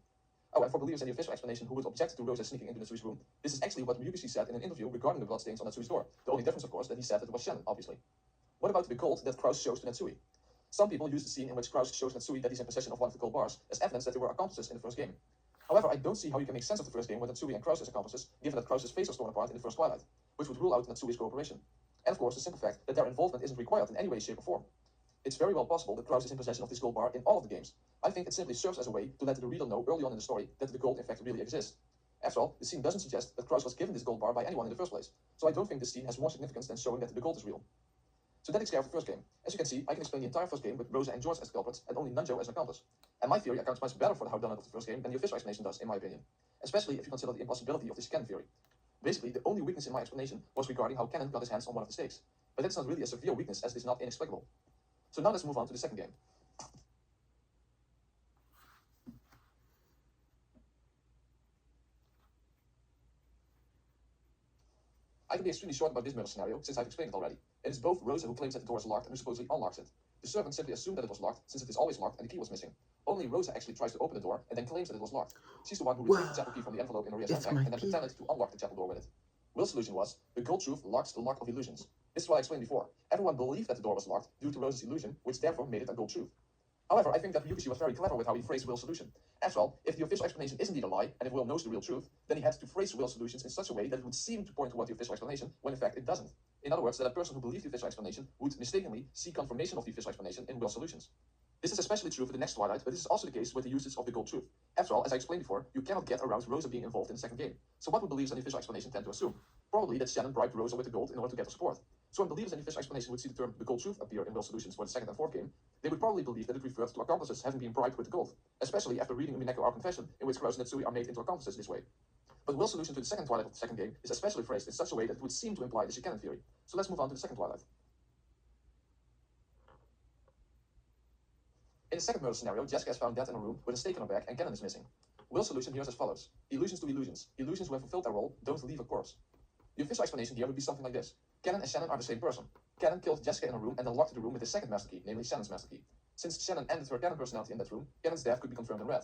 Oh, and for believers in the official explanation who would object to Rosa sneaking into Natsui's room, this is actually what Ryukishi said in an interview regarding the bloodstains on Natsui's door. The only difference, of course, that he said that it was Shannon, obviously. What about the gold that Kraus shows to Natsui? Some people use the scene in which Kraus shows Natsui that he's in possession of one of the gold bars as evidence that they were accomplices in the first game. However, I don't see how you can make sense of the first game with Natsui and Kraus as accomplices, given that Kraus' face was torn apart in the first twilight, which would rule out Natsui's cooperation. And of course, the simple fact that their involvement isn't required in any way, shape, or form. It's very well possible that Kraus is in possession of this gold bar in all of the games. I think it simply serves as a way to let the reader know early on in the story that the gold in fact really exists. After all, the scene doesn't suggest that Kraus was given this gold bar by anyone in the first place, so I don't think this scene has more significance than showing that the gold is real. So that takes care of the first game. As you can see, I can explain the entire first game with Rosa and George as culprits and only Nanjo as an accomplice. And my theory accounts much better for the howdunit of the first game than the official explanation does, in my opinion. Especially if you consider the impossibility of this Cannon theory. Basically, the only weakness in my explanation was regarding how Cannon got his hands on one of the stakes. But that's not really a severe weakness as it is not inexplicable. So now let's move on to the second game. I can be extremely short about this murder scenario, since I've explained it already. It is both Rosa who claims that the door is locked and who supposedly unlocks it. The servant simply assumed that it was locked, since it is always locked and the key was missing. Only Rosa actually tries to open the door and then claims that it was locked. She's the one who retrieved the chapel key from the envelope in Maria's handbag and then pretended to unlock the chapel door with it. Will's solution was, the gold truth locks the lock of illusions. This is what I explained before. Everyone believed that the door was locked due to Rosa's illusion, which therefore made it a gold truth. However, I think that Ryukishi was very clever with how he phrased Will's solution. After all, if the official explanation is indeed a lie, and if Will knows the real truth, then he had to phrase Will's solutions in such a way that it would seem to point toward the official explanation, when in fact it doesn't. In other words, that a person who believes the official explanation would mistakenly seek confirmation of the official explanation in Will's solutions. This is especially true for the next Twilight, but this is also the case with the usage of the gold truth. After all, as I explained before, you cannot get around Rosa being involved in the second game. So what would believers in the official explanation tend to assume? Probably that Shannon bribed Rosa with the gold in order to get her support. So when believers in the official explanation would see the term the gold truth appear in Will's solutions for the second and fourth game, they would probably believe that it refers to accomplices having been bribed with the gold, especially after reading Umineko Our Confession, in which Kraus and Natsui are made into accomplices this way. But Will's solution to the second twilight of the second game is especially phrased in such a way that it would seem to imply the canon theory. So let's move on to the second twilight. In the second murder scenario, Jessica is found dead in a room with a stake on her back and Cannon is missing. Will's solution here is as follows. Illusions to illusions. Illusions who have fulfilled their role don't leave a corpse. The official explanation here would be something like this. Cannon and Shannon are the same person. Cannon killed Jessica in a room and then locked the room with his second master key, namely Shannon's master key. Since Shannon ended her Cannon personality in that room, Cannon's death could be confirmed in red.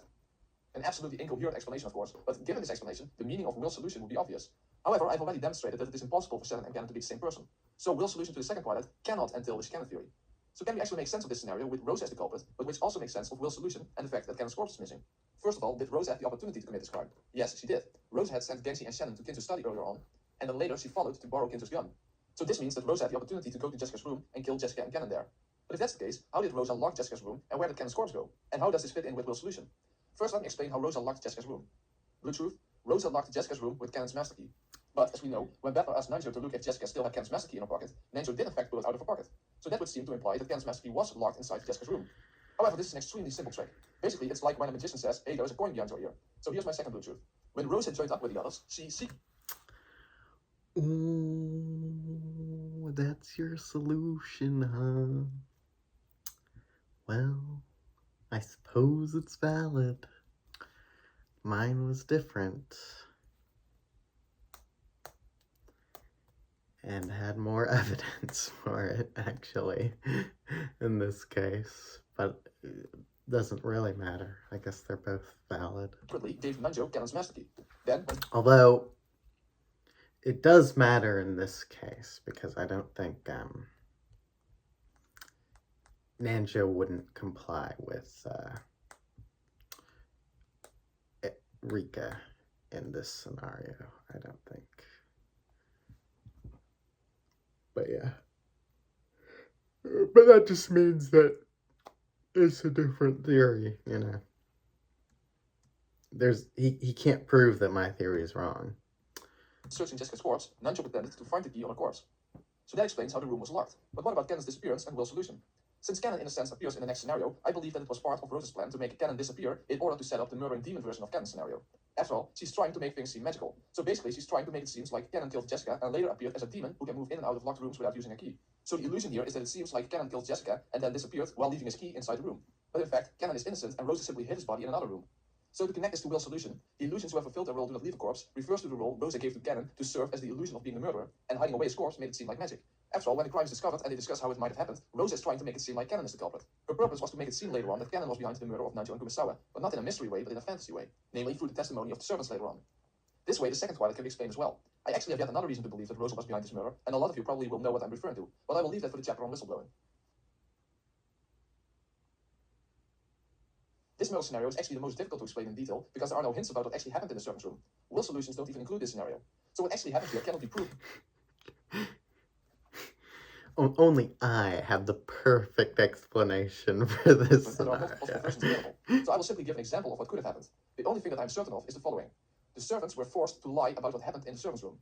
An absolutely incoherent explanation, of course, but given this explanation, the meaning of Will's solution would be obvious. However, I've already demonstrated that it is impossible for Shannon and Cannon to be the same person. So Will's solution to the second twilight cannot entail the canon theory. So can we actually make sense of this scenario with Rose as the culprit, but which also makes sense of Will's solution and the fact that Cannon's corpse is missing? First of all, did Rose have the opportunity to commit this crime? Yes, she did. Rose had sent Genji and Shannon to Kinzo's study earlier on, and then later she followed to borrow Kinzo's gun. So this means that Rose had the opportunity to go to Jessica's room and kill Jessica and Cannon there. But if that's the case, how did Rosa lock Jessica's room, and where did Cannon's corpse go? And how does this fit in with Will's solution? First, let me explain how Rosa locked Jessica's room. The truth, Rosa locked Jessica's room with Cannon's master key. But as we know, when Bethel asked Nanjo to look if Jessica still had Cannon's master key in her pocket, Nanjo did in fact pull it out of her pocket. So that would seem to imply that Cannon's master key was locked inside Jessica's room. However, this is an extremely simple trick. Basically, it's like when a magician says, hey, there's a coin behind your ear. So here's my second blue truth. When Rose had joined up with the others, she Ooh, that's your solution, huh? Well, I suppose it's valid. Mine was different. And had more evidence for it, actually, in this case. But it doesn't really matter. I guess they're both valid. Gave Nanjo Cannon's master key. Then, although, it does matter in this case, because I don't think Nanjo wouldn't comply with Rika in this scenario, I don't think. But yeah. But that just means that it's a different theory, you know. He can't prove that my theory is wrong. Searching Jessica's corpse, Nanjo pretended to find the key on her corpse. So that explains how the room was locked. But what about Cannon's disappearance and Will's solution? Since Cannon in a sense appears in the next scenario, I believe that it was part of Rose's plan to make Cannon disappear in order to set up the murdering demon version of Cannon's scenario. After all, she's trying to make things seem magical. So basically, she's trying to make it seem like Cannon killed Jessica and later appeared as a demon who can move in and out of locked rooms without using a key. So the illusion here is that it seems like Cannon killed Jessica and then disappeared while leaving his key inside the room. But in fact, Cannon is innocent and Rose simply hid his body in another room. So to connect this to Will's solution, the illusions who have fulfilled their role do not leave a corpse refers to the role Rosa gave to Cannon to serve as the illusion of being the murderer, and hiding away his corpse made it seem like magic. After all, when the crime is discovered and they discuss how it might have happened, Rosa is trying to make it seem like Cannon is the culprit. Her purpose was to make it seem later on that Cannon was behind the murder of Nanjo and Kumasawa, but not in a mystery way, but in a fantasy way, namely through the testimony of the servants later on. This way, the second twilight can be explained as well. I actually have yet another reason to believe that Rosa was behind this murder, and a lot of you probably will know what I'm referring to, but I will leave that for the chapter on whistleblowing. This murder scenario is actually the most difficult to explain in detail because there are no hints about what actually happened in the servants' room. Will's solutions don't even include this scenario. So what actually happened here cannot be proven. Only I have the perfect explanation for this There are multiple versions available. So I will simply give an example of what could have happened. The only thing that I'm certain of is the following. The servants were forced to lie about what happened in the servants' room.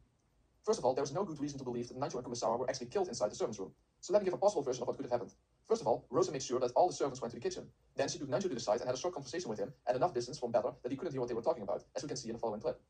First of all, there is no good reason to believe that Nanjo and Kumasawa were actually killed inside the servants' room. So let me give a possible version of what could have happened. First of all, Rosa made sure that all the servants went to the kitchen. Then she took Nanjo to the side and had a short conversation with him at enough distance from Better that he couldn't hear what they were talking about, as we can see in the following clip.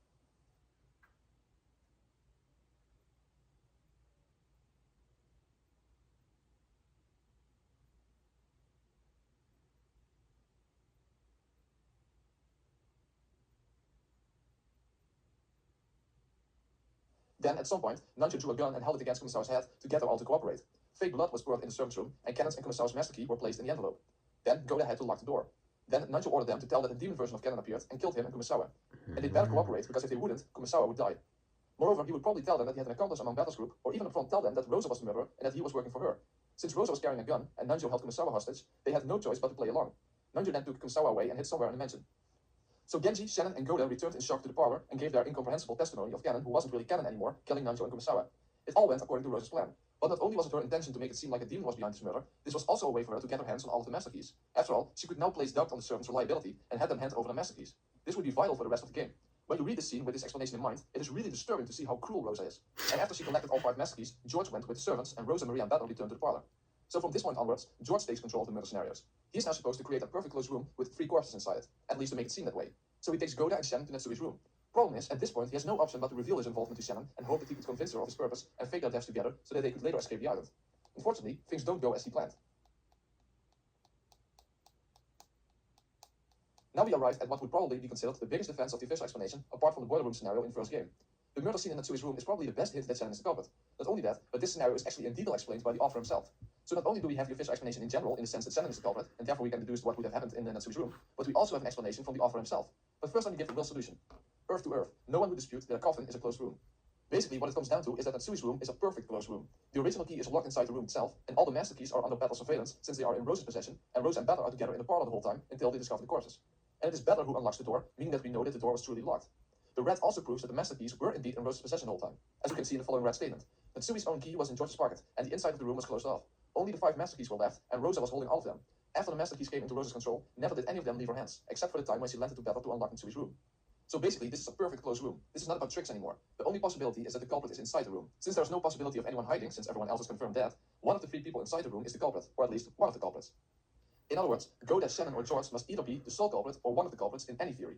Then, at some point, Nanjo drew a gun and held it against Kumasawa's head to get them all to cooperate. Fake blood was poured in the servants' room, and Cannon's and Kumasawa's master key were placed in the envelope. Then, Goda had to lock the door. Then, Nanjo ordered them to tell that the demon version of Cannon appeared and killed him and Kumasawa. And they better cooperate, because if they wouldn't, Kumasawa would die. Moreover, he would probably tell them that he had an accomplice among Battle's group, or even upfront tell them that Rosa was the murderer and that he was working for her. Since Rosa was carrying a gun and Nanjo held Kumasawa hostage, they had no choice but to play along. Nanjo then took Kumasawa away and hid somewhere in the mansion. So Genji, Shannon, and Goda returned in shock to the parlor and gave their incomprehensible testimony of Cannon, who wasn't really Cannon anymore, killing Nanjo and Kumasawa. It all went according to Rosa's plan. But not only was it her intention to make it seem like a demon was behind this murder, this was also a way for her to get her hands on all of the master keys. After all, she could now place doubt on the servants' reliability and had them hand over the master keys. This would be vital for the rest of the game. When you read this scene with this explanation in mind, it is really disturbing to see how cruel Rosa is. And after she collected all 5 master keys, George went with the servants and Rosa, Maria, and Battle returned to the parlor. So from this point onwards, George takes control of the murder scenarios. He is now supposed to create a perfect closed room with 3 corpses inside it, at least to make it seem that way. So he takes Goda and Shannon to Netsui's room. Problem is, at this point, he has no option but to reveal his involvement to Shannon and hope that he could convince her of his purpose and fake their deaths together so that they could later escape the island. Unfortunately, things don't go as he planned. Now we arrive at what would probably be considered the biggest defense of the official explanation, apart from the boiler room scenario in the first game. The murder scene in Natsui's room is probably the best hint that Shannon is the culprit. Not only that, but this scenario is actually in detail explained by the author himself. So not only do we have the official explanation in general, in the sense that Shannon is the culprit, and therefore we can deduce what would have happened in Natsui's room, but we also have an explanation from the author himself. But first let me give the real solution. Earth to Earth, no one would dispute that a coffin is a closed room. Basically, what it comes down to is that Natsui's room is a perfect closed room. The original key is locked inside the room itself, and all the master keys are under Battle's surveillance, since they are in Rose's possession, and Rose and Battle are together in the parlor the whole time until they discover the corpses. And it is Battle who unlocks the door, meaning that we know that the door was truly locked. The red also proves that the master keys were indeed in Rose's possession the whole time, as we can see in the following red statement. Natsui's own key was in George's pocket, and the inside of the room was closed off. Only the 5 master keys were left, and Rosa was holding all of them. After the master keys came into Rose's control, never did any of them leave her hands, except for the time when she lent it to Battle to unlock Natsui's room. So basically, this is a perfect closed room. This is not about tricks anymore. The only possibility is that the culprit is inside the room. Since there is no possibility of anyone hiding, since everyone else is confirmed dead, one of the 3 people inside the room is the culprit, or at least one of the culprits. In other words, Goda, Shannon, or George must either be the sole culprit or one of the culprits in any theory.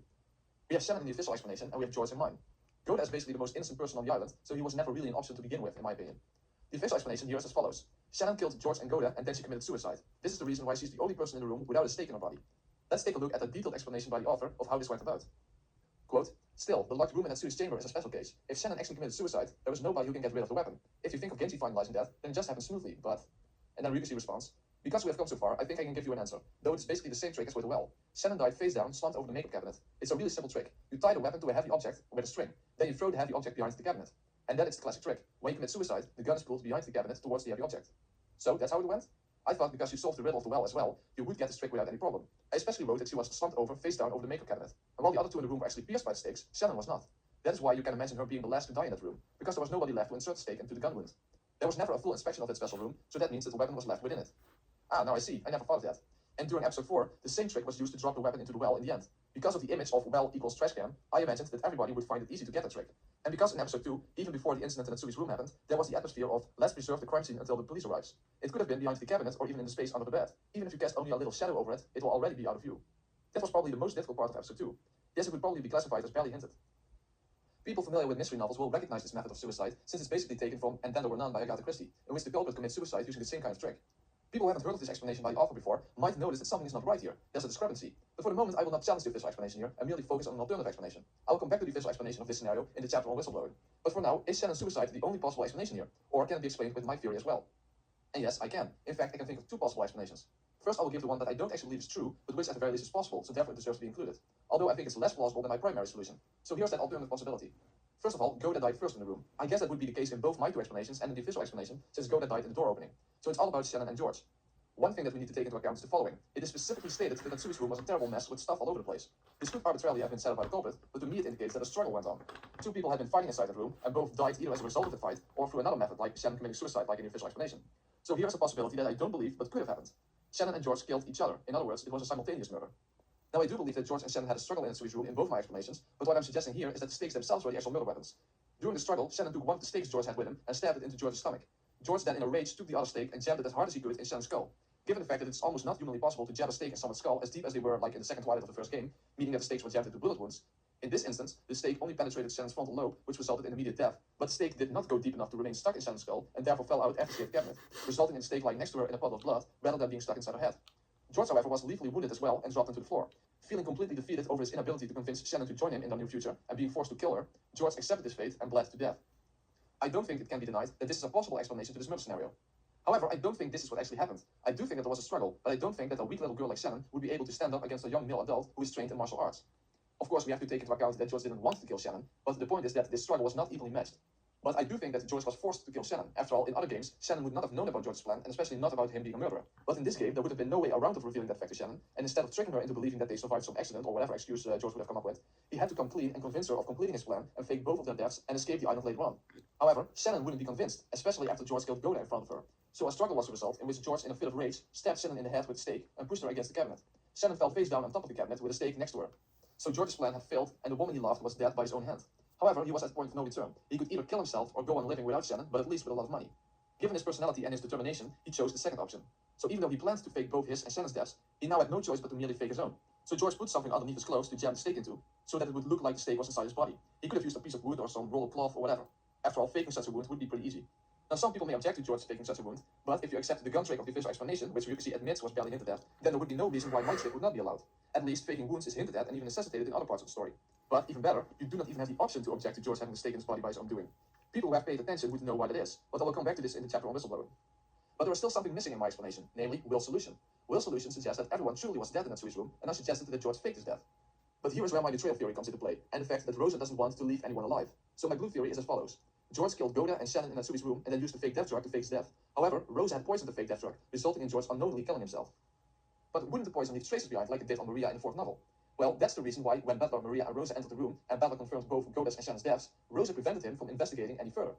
We have Shannon in the official explanation, and we have George in mine. Goda is basically the most innocent person on the island, so he was never really an option to begin with, in my opinion. The official explanation here is as follows. Shannon killed George and Goda, and then she committed suicide. This is the reason why she's the only person in the room without a stake in her body. Let's take a look at a detailed explanation by the author of how this went about. Quote, still, the locked room in Natsui's chamber is a special case. If Shannon actually committed suicide, there is nobody who can get rid of the weapon. If you think of Genji finalizing that, then it just happens smoothly, but... And then Ryukishi responds, because we have come so far, I think I can give you an answer, though it's basically the same trick as with the well. Shannon died face down, slumped over the makeup cabinet. It's a really simple trick. You tie the weapon to a heavy object with a string, then you throw the heavy object behind the cabinet. And then it's the classic trick. When you commit suicide, the gun is pulled behind the cabinet towards the heavy object. So that's how it went? I thought because you solved the riddle of the well as well, you would get this trick without any problem. I especially wrote that she was slumped over, face down over the makeup cabinet. And while the other 2 in the room were actually pierced by the stakes, Shannon was not. That is why you can imagine her being the last to die in that room, because there was nobody left to insert the stake into the gun wound. There was never a full inspection of that special room, so that means that the weapon was left within it. Ah, now I see. I never thought of that. And during episode 4, the same trick was used to drop the weapon into the well in the end. Because of the image of well equals trash can, I imagined that everybody would find it easy to get the trick. And because in episode 2, even before the incident in Natsui's room happened, there was the atmosphere of let's preserve the crime scene until the police arrives. It could have been behind the cabinet or even in the space under the bed. Even if you cast only a little shadow over it, it will already be out of view. That was probably the most difficult part of episode 2. Yes, it would probably be classified as barely hinted. People familiar with mystery novels will recognize this method of suicide, since it's basically taken from And Then There Were None by Agatha Christie, in which the culprit commits suicide using the same kind of trick. People who haven't heard of this explanation by the author before might notice that something is not right here. There's a discrepancy. But for the moment, I will not challenge the official explanation here and merely focus on an alternative explanation. I will come back to the official explanation of this scenario in the chapter on whistleblowing. But for now, is Shannon's suicide the only possible explanation here? Or can it be explained with my theory as well? And yes, I can. In fact, I can think of 2 possible explanations. First, I will give the one that I don't actually believe is true, but which at the very least is possible, so therefore it deserves to be included. Although I think it's less plausible than my primary solution. So here's that alternative possibility. First of all, Goda died first in the room. I guess that would be the case in both my 2 explanations and in the official explanation, since Goda died in the door opening. So it's all about Shannon and George. One thing that we need to take into account is the following. It is specifically stated that Natsui's room was a terrible mess with stuff all over the place. This could arbitrarily have been set up by the culprit, but to me it indicates that a struggle went on. 2 people had been fighting inside that room, and both died either as a result of the fight, or through another method like Shannon committing suicide like in the official explanation. So here's a possibility that I don't believe, but could have happened. Shannon and George killed each other. In other words, it was a simultaneous murder. Now I do believe that George and Shannon had a struggle in Natsui's room in both my explanations, but what I'm suggesting here is that the stakes themselves were the actual murder weapons. During the struggle, Shannon took one of the stakes George had with him and stabbed it into George's stomach. George then in a rage took the other stake and jammed it as hard as he could in Shannon's skull. Given the fact that it's almost not humanly possible to jab a stake in someone's skull as deep as they were like in the second twilight of the first game, meaning that the stakes were jammed into bullet wounds, in this instance, the stake only penetrated Shannon's frontal lobe, which resulted in immediate death, but the stake did not go deep enough to remain stuck in Shannon's skull, and therefore fell out after she had cabinet, resulting in the stake lying next to her in a puddle of blood, rather than being stuck inside her head. George, however, was lethally wounded as well and dropped into the floor. Feeling completely defeated over his inability to convince Shannon to join him in their new future, and being forced to kill her, George accepted his fate and bled to death. I don't think it can be denied that this is a possible explanation to this murder scenario. However, I don't think this is what actually happened. I do think that there was a struggle, but I don't think that a weak little girl like Shannon would be able to stand up against a young male adult who is trained in martial arts. Of course, we have to take into account that George didn't want to kill Shannon, but the point is that this struggle was not evenly matched. But I do think that George was forced to kill Shannon. After all, in other games, Shannon would not have known about George's plan, and especially not about him being a murderer. But in this game, there would have been no way around of revealing that fact to Shannon, and instead of tricking her into believing that they survived some accident or whatever excuse George would have come up with, he had to come clean and convince her of completing his plan and fake both of their deaths and escape the island later on. However, Shannon wouldn't be convinced, especially after George killed Goda in front of her. So a struggle was the result in which George, in a fit of rage, stabbed Shannon in the head with a stake and pushed her against the cabinet. Shannon fell face down on top of the cabinet with a stake next to her. So George's plan had failed, and the woman he loved was dead by his own hand. However, he was at a point of no return. He could either kill himself or go on living without Shannon, but at least with a lot of money. Given his personality and his determination, he chose the second option. So even though he planned to fake both his and Shannon's deaths, he now had no choice but to merely fake his own. So George put something underneath his clothes to jam the stake into, so that it would look like the stake was inside his body. He could have used a piece of wood or some roll of cloth or whatever. After all, faking such a wound would be pretty easy. Now, some people may object to George faking such a wound, but if you accept the gun trick of the official explanation, which Ryukishi admits was barely hinted at, then there would be no reason why mind trick would not be allowed. At least faking wounds is hinted at and even necessitated in other parts of the story. But even better, you do not even have the option to object to George having a stake in his body by his own doing. People who have paid attention would know why that is, but I will come back to this in the chapter on whistleblowing. But there is still something missing in my explanation, namely will solution. Will solution suggests that everyone truly was dead in that sewage room, and I suggested that George faked his death. But here is where my betrayal theory comes into play, and the fact that Rosa doesn't want to leave anyone alive. So my blue theory is as follows. George killed Goda and Shannon in that sewage room and then used the fake death drug to fake his death. However, Rosa had poisoned the fake death drug, resulting in George unknowingly killing himself. But wouldn't the poison leave traces behind like it did on Maria in the fourth novel? Well, that's the reason why when Butler, Maria, and Rosa entered the room, and Butler confirmed both Goda's and Shannon's deaths, Rosa prevented him from investigating any further.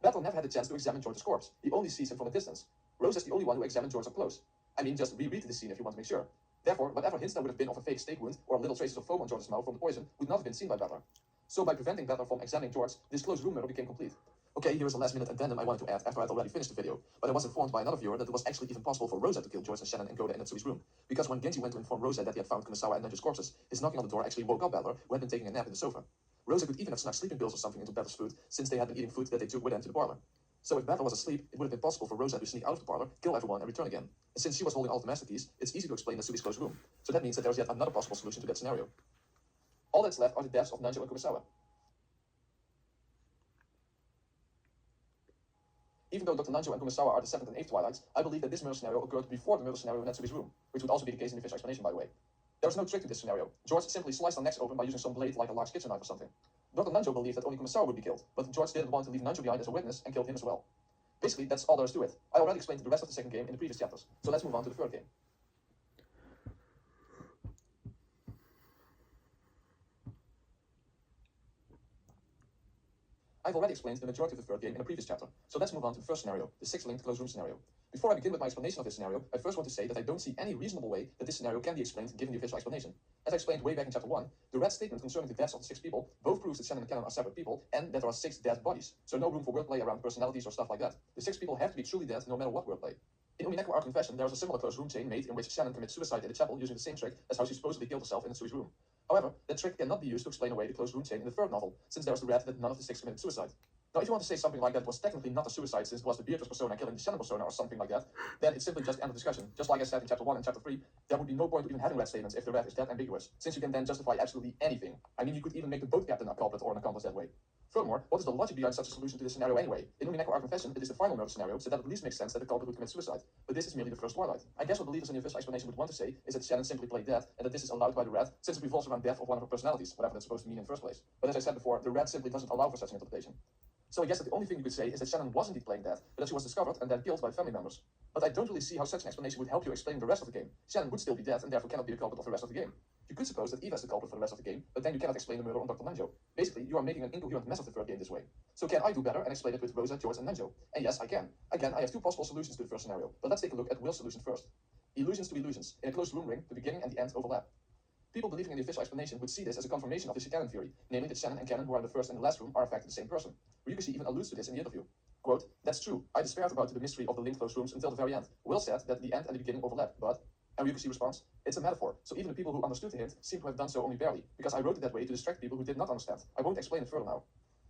Butler never had the chance to examine George's corpse. He only sees him from a distance. Rosa's the only one who examined George up close. I mean, just reread the scene if you want to make sure. Therefore, whatever hints there would have been of a fake stake wound or little traces of foam on George's mouth from the poison would not have been seen by Butler. So by preventing Butler from examining George, this closed room murder became complete. Okay, here is a last-minute addendum I wanted to add after I had already finished the video, but I was informed by another viewer that it was actually even possible for Rosa to kill George and Shannon and Goda in that sewage room. Because when Genji went to inform Rosa that he had found Kumasawa and Nanjo's corpses, his knocking on the door actually woke up Butler, who had been taking a nap in the sofa. Rosa could even have snuck sleeping pills or something into Butler's food, since they had been eating food that they took with them to the parlor. So if Butler was asleep, it would have been possible for Rosa to sneak out of the parlor, kill everyone, and return again. And since she was holding all the master keys, it's easy to explain the sewage closed room. So that means that there is yet another possible solution to that scenario. All that's left are the deaths of Nanjo and Kumasawa. Even though Dr. Nanjo and Kumasawa are the 7th and 8th Twilights, I believe that this murder scenario occurred before the murder scenario in that sewage room, which would also be the case in the official explanation, by the way. There is no trick to this scenario. George simply sliced their necks open by using some blade like a large kitchen knife or something. Dr. Nanjo believed that only Kumasawa would be killed, but George didn't want to leave Nanjo behind as a witness and killed him as well. Basically, that's all there is to it. I already explained the rest of the second game in the previous chapters, so let's move on to the third game. I've already explained the majority of the third game in the previous chapter, so let's move on to the first scenario, the 6th-linked closed room scenario. Before I begin with my explanation of this scenario, I first want to say that I don't see any reasonable way that this scenario can be explained given the official explanation. As I explained way back in chapter 1, the red statement concerning the deaths of the 6 people both proves that Shannon and Cannon are separate people and that there are 6 dead bodies, so no room for wordplay around personalities or stuff like that. The 6 people have to be truly dead no matter what wordplay. In Umineko Our Confession, there is a similar closed room chain made in which Shannon commits suicide in the chapel using the same trick as how she supposedly killed herself in the sewage room. However, that trick cannot be used to explain away the closed room chain in the third novel, since there is the red that none of the 6 committed suicide. Now, if you want to say something like that was technically not a suicide since it was the Beatrice persona killing the Shannon persona or something like that, then it's simply just end of discussion. Just like I said in chapter 1 and chapter 3, there would be no point to even having red statements if the red is that ambiguous, since you can then justify absolutely anything. I mean, you could even make the boat captain a culprit or an accomplice that way. Furthermore, what is the logic behind such a solution to this scenario anyway? In Umineko Our Confession, it is the final murder scenario, so that at least makes sense that the culprit would commit suicide. But this is merely the first Twilight. I guess what believers in the official explanation would want to say is that Shannon simply played dead, and that this is allowed by the red, since it revolves around death of one of her personalities, whatever that's supposed to mean in the first place. But as I said before, the red simply doesn't allow for such an interpretation. So I guess that the only thing you could say is that Shannon was indeed playing dead, but that she was discovered and then killed by family members. But I don't really see how such an explanation would help you explain the rest of the game. Shannon would still be dead and therefore cannot be the culprit of the rest of the game. You could suppose that Eva is the culprit for the rest of the game, but then you cannot explain the murder on Dr. Nanjo. Basically, you are making an incoherent mess of the third game this way. So can I do better and explain it with Rosa, George, and Nanjo? And yes, I can. Again, I have 2 possible solutions to the first scenario, but let's take a look at Will's solution first. Illusions to illusions. In a closed room ring, the beginning and the end overlap. People believing in the official explanation would see this as a confirmation of the Cannon theory, namely that Shannon and Cannon, who are in the first and the last room, are in fact the same person. Ryukishi even alludes to this in the interview. Quote, "That's true. I despaired about the mystery of the linked closed rooms until the very end. Will said that the end and the beginning overlap, but..." And Ryukishi responds, "It's a metaphor, so even the people who understood the hint seem to have done so only barely, because I wrote it that way to distract people who did not understand. I won't explain it further now."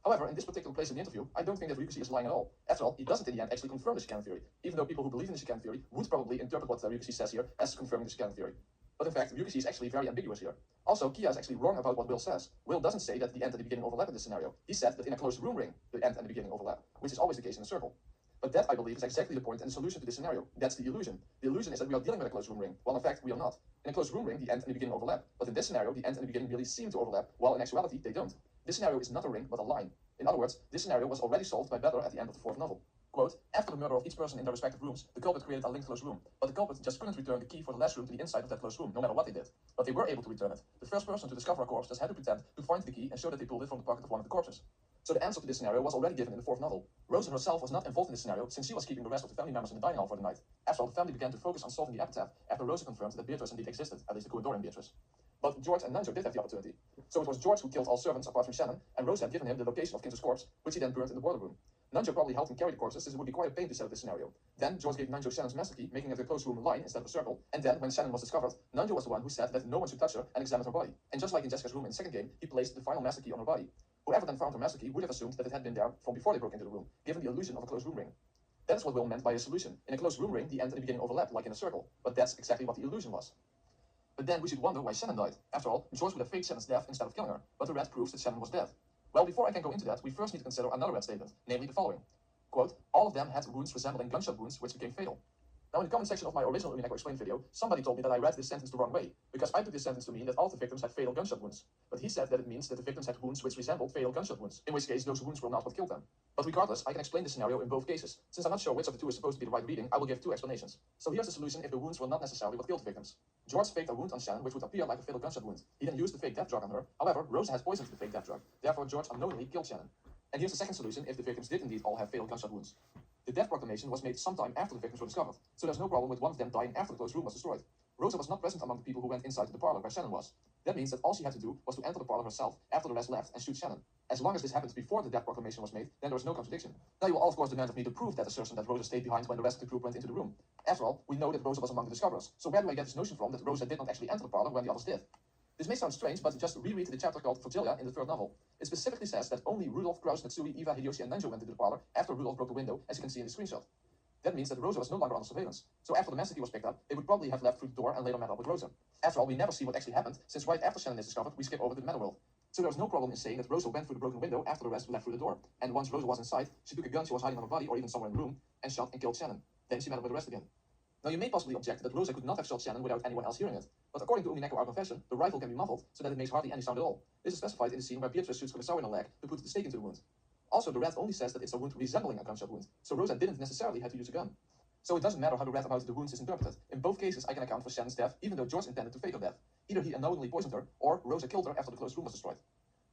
However, in this particular place in the interview, I don't think that Ryukishi is lying at all. After all, he doesn't in the end actually confirm the Cannon theory, even though people who believe in the Cannon theory would probably interpret what Ryukishi says here as confirming the Cannon theory. But in fact, Ryukishi is actually very ambiguous here. Also, Kia is actually wrong about what Will says. Will doesn't say that the end and the beginning overlap in this scenario. He said that in a closed room ring, the end and the beginning overlap, which is always the case in a circle. But that, I believe, is exactly the point and the solution to this scenario. That's the illusion. The illusion is that we are dealing with a closed room ring, while in fact we are not. In a closed room ring, the end and the beginning overlap. But in this scenario, the end and the beginning really seem to overlap, while in actuality they don't. This scenario is not a ring, but a line. In other words, this scenario was already solved by Butler at the end of the 4th novel. Quote, "After the murder of each person in their respective rooms, the culprit created a linked closed room, but the culprit just couldn't return the key for the last room to the inside of that closed room, no matter what they did. But they were able to return it. The first person to discover a corpse just had to pretend to find the key and show that they pulled it from the pocket of one of the corpses." So the answer to this scenario was already given in the 4th novel. Rosa herself was not involved in this scenario since she was keeping the rest of the family members in the dining hall for the night. After all, the family began to focus on solving the epitaph after Rosa confirmed that Beatrice indeed existed, at least the Kuadoran Beatrice. But George and Nanjo did have the opportunity. So it was George who killed all servants apart from Shannon, and Rosa had given him the location of Kinzo's corpse, which he then burned in the boiler room. Nanjo probably helped him carry the corpses, since it would be quite a pain to set up this scenario. Then George gave Nanjo Shannon's master key, making it a closed room line instead of a circle. And then, when Shannon was discovered, Nanjo was the one who said that no one should touch her and examine her body. And just like in Jessica's room in the second game, he placed the final master key on her body. Whoever then found her master key would have assumed that it had been there from before they broke into the room, given the illusion of a closed room ring. That is what Will meant by a solution. In a closed room ring, the end and the beginning overlap, like in a circle. But that's exactly what the illusion was. But then we should wonder why Shannon died. After all, George would have faked Shannon's death instead of killing her, but the red proves that Shannon was dead. Well, before I can go into that, we first need to consider another red statement, namely the following. Quote, all of them had wounds resembling gunshot wounds, which became fatal. Now, in the comment section of my original Umineko Explained video, somebody told me that I read this sentence the wrong way, because I took this sentence to mean that all the victims had fatal gunshot wounds. But he said that it means that the victims had wounds which resembled fatal gunshot wounds, in which case those wounds were not what killed them. But regardless, I can explain the scenario in both cases. Since I'm not sure which of the two is supposed to be the right reading, I will give two explanations. So here's the solution if the wounds were not necessarily what killed the victims. George faked a wound on Shannon which would appear like a fatal gunshot wound. He then used the fake death drug on her. However, Rosa has poisoned the fake death drug. Therefore, George unknowingly killed Shannon. And here's the second solution if the victims did indeed all have fatal gunshot wounds. The death proclamation was made sometime after the victims were discovered, so there's no problem with one of them dying after the closed room was destroyed. Rosa was not present among the people who went inside the parlor where Shannon was. That means that all she had to do was to enter the parlor herself after the rest left and shoot Shannon. As long as this happened before the death proclamation was made, then there was no contradiction. Now you will all of course demand of me to prove that assertion that Rosa stayed behind when the rest of the group went into the room. After all, we know that Rosa was among the discoverers, so where do I get this notion from that Rosa did not actually enter the parlor when the others did? This may sound strange, but just reread the chapter called Fragile in the third novel. It specifically says that only Rudolph, Kraus, Natsui, Eva, Hideyoshi, and Nanjo went into the parlor after Rudolph broke the window, as you can see in the screenshot. That means that Rosa was no longer under surveillance. So after the master key was picked up, they would probably have left through the door and later met up with Rosa. After all, we never see what actually happened, since right after Shannon is discovered, we skip over to the Netherworld. So there was no problem in saying that Rosa went through the broken window after the rest left through the door. And once Rosa was inside, she took a gun she was hiding on her body or even somewhere in the room and shot and killed Shannon. Then she met up with the rest again. Now you may possibly object that Rosa could not have shot Shannon without anyone else hearing it. But according to Umineko, our confession, the rifle can be muffled so that it makes hardly any sound at all. This is specified in the scene where Beatrice shoots Kurosawa in the leg to put the stake into the wound. Also, the red only says that it's a wound resembling a gunshot wound, so Rosa didn't necessarily have to use a gun. So it doesn't matter how the red about the wounds is interpreted. In both cases, I can account for Shannon's death, even though George intended to fake her death. Either he unknowingly poisoned her, or Rosa killed her after the closed room was destroyed.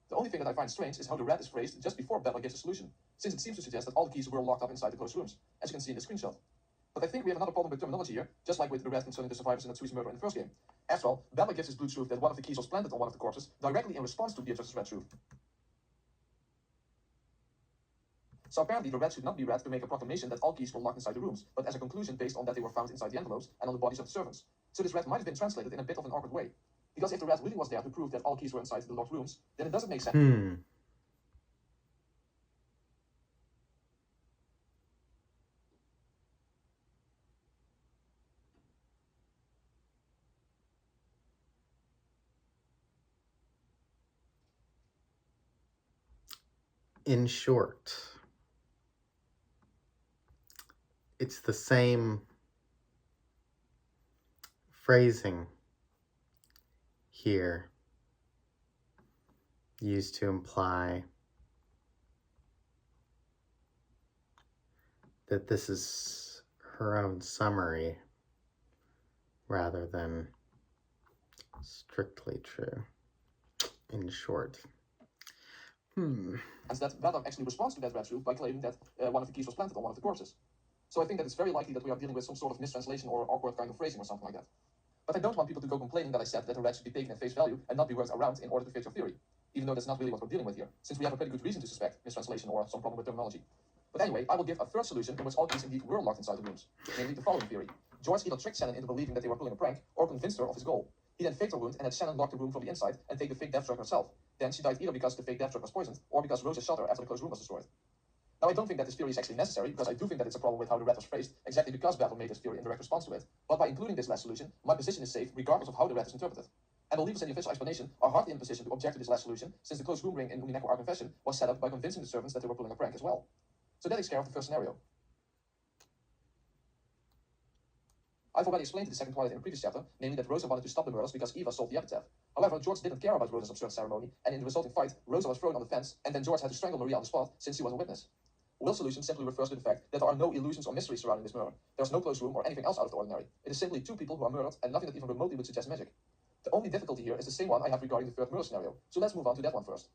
The only thing that I find strange is how the red is phrased just before Bella gives a solution, since it seems to suggest that all the keys were locked up inside the closed rooms, as you can see in the screenshot. But I think we have another problem with terminology here, just like with the red concerning the survivors in Natsui's murder in the first game. After all, Bella gives his blue truth that one of the keys was planted on one of the corpses directly in response to Beatrice's red truth. So apparently the red should not be read to make a proclamation that all keys were locked inside the rooms, but as a conclusion based on that they were found inside the envelopes and on the bodies of the servants. So this red might have been translated in a bit of an awkward way. Because if the red really was there to prove that all keys were inside the locked rooms, then it doesn't make sense. In short, it's the same phrasing here used to imply that this is her own summary rather than strictly true. In short. And that Bella actually responds to that red truth by claiming that one of the keys was planted on one of the corpses. So I think that it's very likely that we are dealing with some sort of mistranslation or awkward kind of phrasing or something like that. But I don't want people to go complaining that I said that the red should be taken at face value and not be worked around in order to fit your theory, even though that's not really what we're dealing with here, since we have a pretty good reason to suspect mistranslation or some problem with terminology. But anyway, I will give a third solution in which all keys indeed were locked inside the rooms, namely the following theory. George either tricked Shannon into believing that they were pulling a prank, or convinced her of his goal. He then faked her wound and had Shannon lock the room from the inside and take the fake death drug herself. Then she died either because the fake death drug was poisoned, or because Rosa shot her after the closed room was destroyed. Now I don't think that this theory is actually necessary, because I do think that it's a problem with how the red was phrased, exactly because Battle made this theory in direct response to it. But by including this last solution, my position is safe regardless of how the red is interpreted. And the believers in the official explanation are hardly in a position to object to this last solution, since the closed room ring in Umineko, our confession, was set up by convincing the servants that they were pulling a prank as well. So that takes care of the first scenario. I've already explained to the second Twilight in a previous chapter, namely that Rosa wanted to stop the murders because Eva solved the epitaph. However, George didn't care about Rosa's absurd ceremony, and in the resulting fight, Rosa was thrown on the fence, and then George had to strangle Maria on the spot, since she was a witness. Will's solution simply refers to the fact that there are no illusions or mysteries surrounding this murder. There's no closed room or anything else out of the ordinary. It is simply two people who are murdered, and nothing that even remotely would suggest magic. The only difficulty here is the same one I have regarding the third murder scenario, so let's move on to that one first.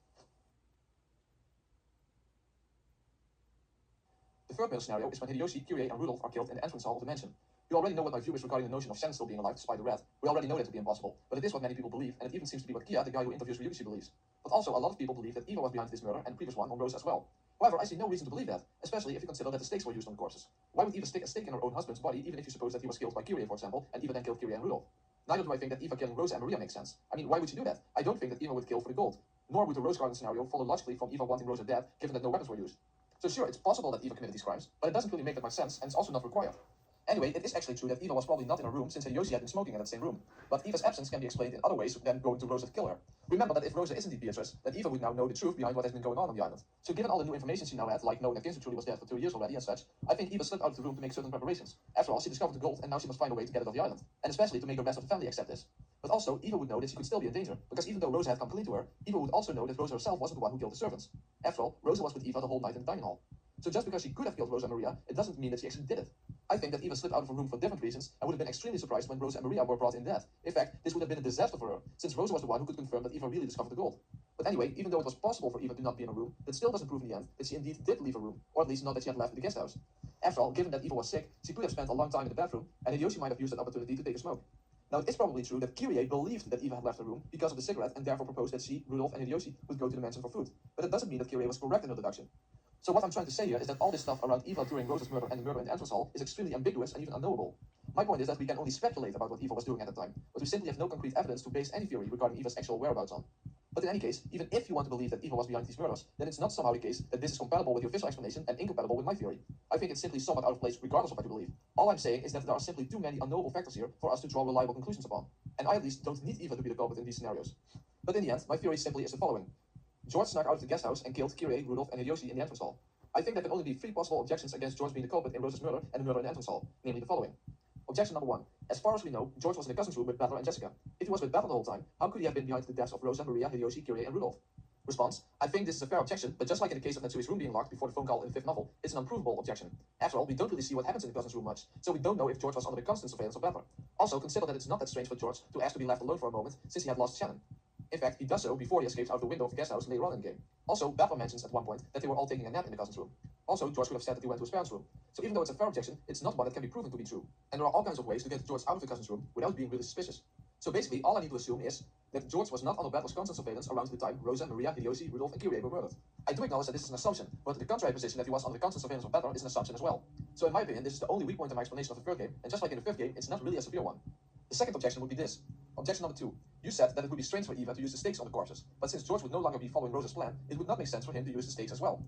The third murder scenario is when Hideyoshi, Kirie, and Rudolph are killed in the entrance hall of the mansion. You already know what my view is regarding the notion of Shannon still being alive despite the red. We already know that to be impossible, but it is what many people believe, and it even seems to be what Kia, the guy who interviews Ryushi, believes. But also, a lot of people believe that Eva was behind this murder and the previous one on Rosa as well. However, I see no reason to believe that, especially if you consider that the stakes were used on the corpses. Why would Eva stick a stake in her own husband's body, even if you suppose that he was killed by Kyrie, for example, and Eva then killed Kyrie and Rudolph? Neither do I think that Eva killing Rosa and Maria makes sense. I mean, why would she do that? I don't think that Eva would kill for the gold. Nor would the Rose Garden scenario follow logically from Eva wanting Rosa dead, given that no weapons were used. So sure, it's possible that Eva committed these crimes, but it doesn't really make that much sense, and it's also not required. Anyway, it is actually true that Eva was probably not in her room since Hideyoshi had been smoking in that same room. But Eva's absence can be explained in other ways than going to Rosa to kill her. Remember that if Rosa is indeed Beatrice, then Eva would now know the truth behind what has been going on the island. So given all the new information she now had, like knowing that Ginsu truly was dead for 2 years already and such, I think Eva slipped out of the room to make certain preparations. After all, she discovered the gold and now she must find a way to get it off the island. And especially to make the rest of the family accept this. But also, Eva would know that she could still be in danger, because even though Rosa had come clean to her, Eva would also know that Rosa herself wasn't the one who killed the servants. After all, Rosa was with Eva the whole night in the dining hall. So just because she could have killed Rosa and Maria, it doesn't mean that she actually did it. I think that Eva slipped out of her room for different reasons and would have been extremely surprised when Rosa and Maria were brought in dead. In fact, this would have been a disaster for her, since Rosa was the one who could confirm that Eva really discovered the gold. But anyway, even though it was possible for Eva to not be in her room, that still doesn't prove in the end that she indeed did leave her room, or at least not that she had left the guest house. After all, given that Eva was sick, she could have spent a long time in the bathroom, and Hideyoshi might have used that opportunity to take a smoke. Now, it is probably true that Kyrie believed that Eva had left the room because of the cigarette and therefore proposed that she, Rudolph, and Hideyoshi would go to the mansion for food. But it doesn't mean that Kyrie was correct in her deduction. So what I'm trying to say here is that all this stuff around Eva during Rosa's murder and the murder in the entrance hall is extremely ambiguous and even unknowable. My point is that we can only speculate about what Eva was doing at the time, but we simply have no concrete evidence to base any theory regarding Eva's actual whereabouts on. But in any case, even if you want to believe that Eva was behind these murders, then it's not somehow the case that this is compatible with the official explanation and incompatible with my theory. I think it's simply somewhat out of place regardless of what you believe. All I'm saying is that there are simply too many unknowable factors here for us to draw reliable conclusions upon. And I at least don't need Eva to be the culprit in these scenarios. But in the end, my theory simply is the following. George snuck out of the guest house and killed Kyrie, Rudolph, and Hideyoshi in the entrance hall. I think there can only be 3 possible objections against George being the culprit in Rosa's murder and the murder in the entrance hall, namely the following. Objection number 1. As far as we know, George was in the cousins' room with Butler and Jessica. If he was with Butler the whole time, how could he have been behind the deaths of Rosa, Maria, Hideyoshi, Kyrie, and Rudolph? Response: I think this is a fair objection, but just like in the case of Natsui's room being locked before the phone call in the 5th novel, it's an unprovable objection. After all, we don't really see what happens in the cousins' room much, so we don't know if George was under the constant surveillance of Butler. Also, consider that it's not that strange for George to ask to be left alone for a moment, since he had lost Shannon. In fact, he does so before he escapes out of the window of the guest house later on in the game. Also, Butler mentions at one point that they were all taking a nap in the cousins' room. Also, George could have said that he went to his parents' room. So even though it's a fair objection, it's not one that can be proven to be true. And there are all kinds of ways to get George out of the cousins' room without being really suspicious. So basically, all I need to assume is that George was not under Butler's constant surveillance around the time Rosa, Maria, Hideyoshi, Rudolph, and Kyrie were murdered. I do acknowledge that this is an assumption, but the contrary position that he was under the constant surveillance of Butler is an assumption as well. So in my opinion, this is the only weak point in my explanation of the 3rd game, and just like in the 5th game, it's not really a severe one. The second objection would be this. Objection number 2. You said that it would be strange for Eva to use the stakes on the corpses, but since George would no longer be following Rosa's plan, it would not make sense for him to use the stakes as well.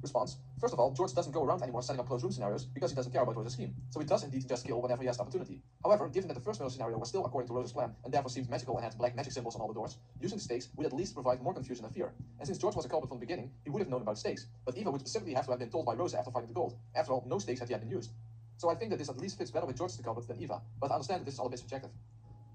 Response: first of all, George doesn't go around anymore setting up closed room scenarios because he doesn't care about Rosa's scheme, so he does indeed just kill whenever he has the opportunity. However, given that the first murder scenario was still according to Rosa's plan and therefore seemed magical and had black magic symbols on all the doors, using the stakes would at least provide more confusion and fear. And since George was a culprit from the beginning, he would have known about stakes, but Eva would specifically have to have been told by Rosa after finding the gold. After all, no stakes had yet been used. So I think that this at least fits better with George as the culprit than Eva, but I understand that this is all a bit subjective.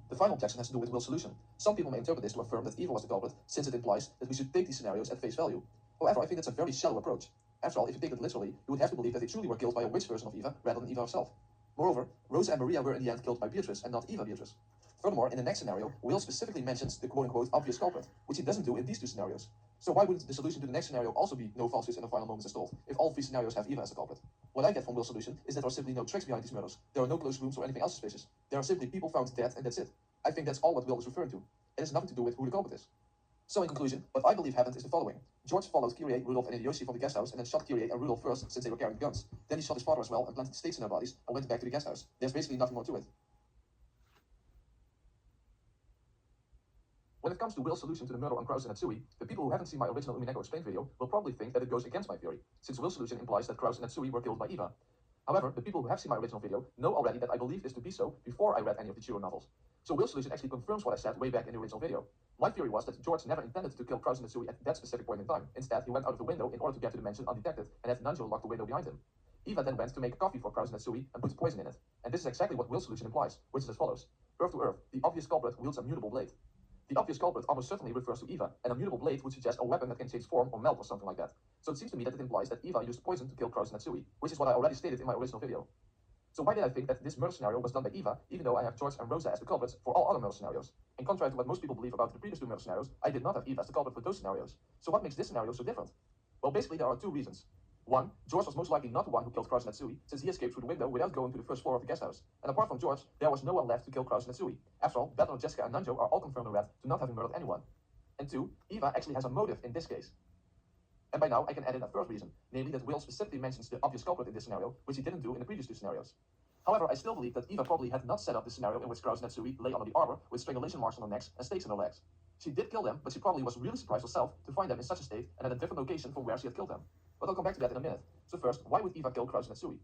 The final objection has to do with Will's solution. Some people may interpret this to affirm that Eva was the culprit, since it implies that we should take these scenarios at face value. However, I think that's a very shallow approach. After all, if you take it literally, you would have to believe that they truly were killed by a witch version of Eva rather than Eva herself. Moreover, Rosa and Maria were in the end killed by Beatrice and not Eva Beatrice. Furthermore, in the next scenario, Will specifically mentions the quote-unquote obvious culprit, which he doesn't do in these 2 scenarios. So why wouldn't the solution to the next scenario also be no falsehoods in the final moments installed, if all 3 scenarios have Eva as the culprit? What I get from Will's solution is that there are simply no tricks behind these murders. There are no closed rooms or anything else suspicious. There are simply people found dead and that's it. I think that's all what Will is referring to. It has nothing to do with who the culprit is. So in conclusion, what I believe happened is the following. George followed Kyrie, Rudolph, and Hideyoshi from the guest house and then shot Kyrie and Rudolph first since they were carrying the guns. Then he shot his father as well and planted the stakes in their bodies and went back to the guest house. There's basically nothing more to it. When it comes to Will's solution to the murder on Krause and Natsui, the people who haven't seen my original Umineko Explained video will probably think that it goes against my theory, since Will's solution implies that Krause and Natsui were killed by Eva. However, the people who have seen my original video know already that I believe this to be so before I read any of the Chiru novels. So Will's solution actually confirms what I said way back in the original video. My theory was that George never intended to kill Krause and Natsui at that specific point in time. Instead, he went out of the window in order to get to the mansion undetected and had Nanjo lock the window behind him. Eva then went to make a coffee for Krause and Natsui and put poison in it. And this is exactly what Will's solution implies, which is as follows. Earth to Earth, the obvious culprit wields a mutable blade. The obvious culprit almost certainly refers to Eva, and a mutable blade would suggest a weapon that can change form or melt or something like that. So it seems to me that it implies that Eva used poison to kill Krause and Natsui, which is what I already stated in my original video. So why did I think that this murder scenario was done by Eva, even though I have George and Rosa as the culprits for all other murder scenarios? In contrast to what most people believe about the previous 2 murder scenarios, I did not have Eva as the culprit for those scenarios. So what makes this scenario so different? Well, basically there are 2 reasons. 1, George was most likely not the one who killed Krause and Natsui, since he escaped through the window without going to the first floor of the guest house. And apart from George, there was no one left to kill Krause and Natsui. After all, Butler, Jessica, and Nanjo are all confirmed in red to not having murdered anyone. And 2, Eva actually has a motive in this case. And by now, I can add in a third reason, namely that Will specifically mentions the obvious culprit in this scenario, which he didn't do in the previous two scenarios. However, I still believe that Eva probably had not set up the scenario in which Kraus and Natsui lay under the arbor with strangulation marks on their necks and stakes in their legs. She did kill them, but she probably was really surprised herself to find them in such a state and at a different location from where she had killed them. But I'll come back to that in a minute. So first, why would Eva kill Kraus and Natsui?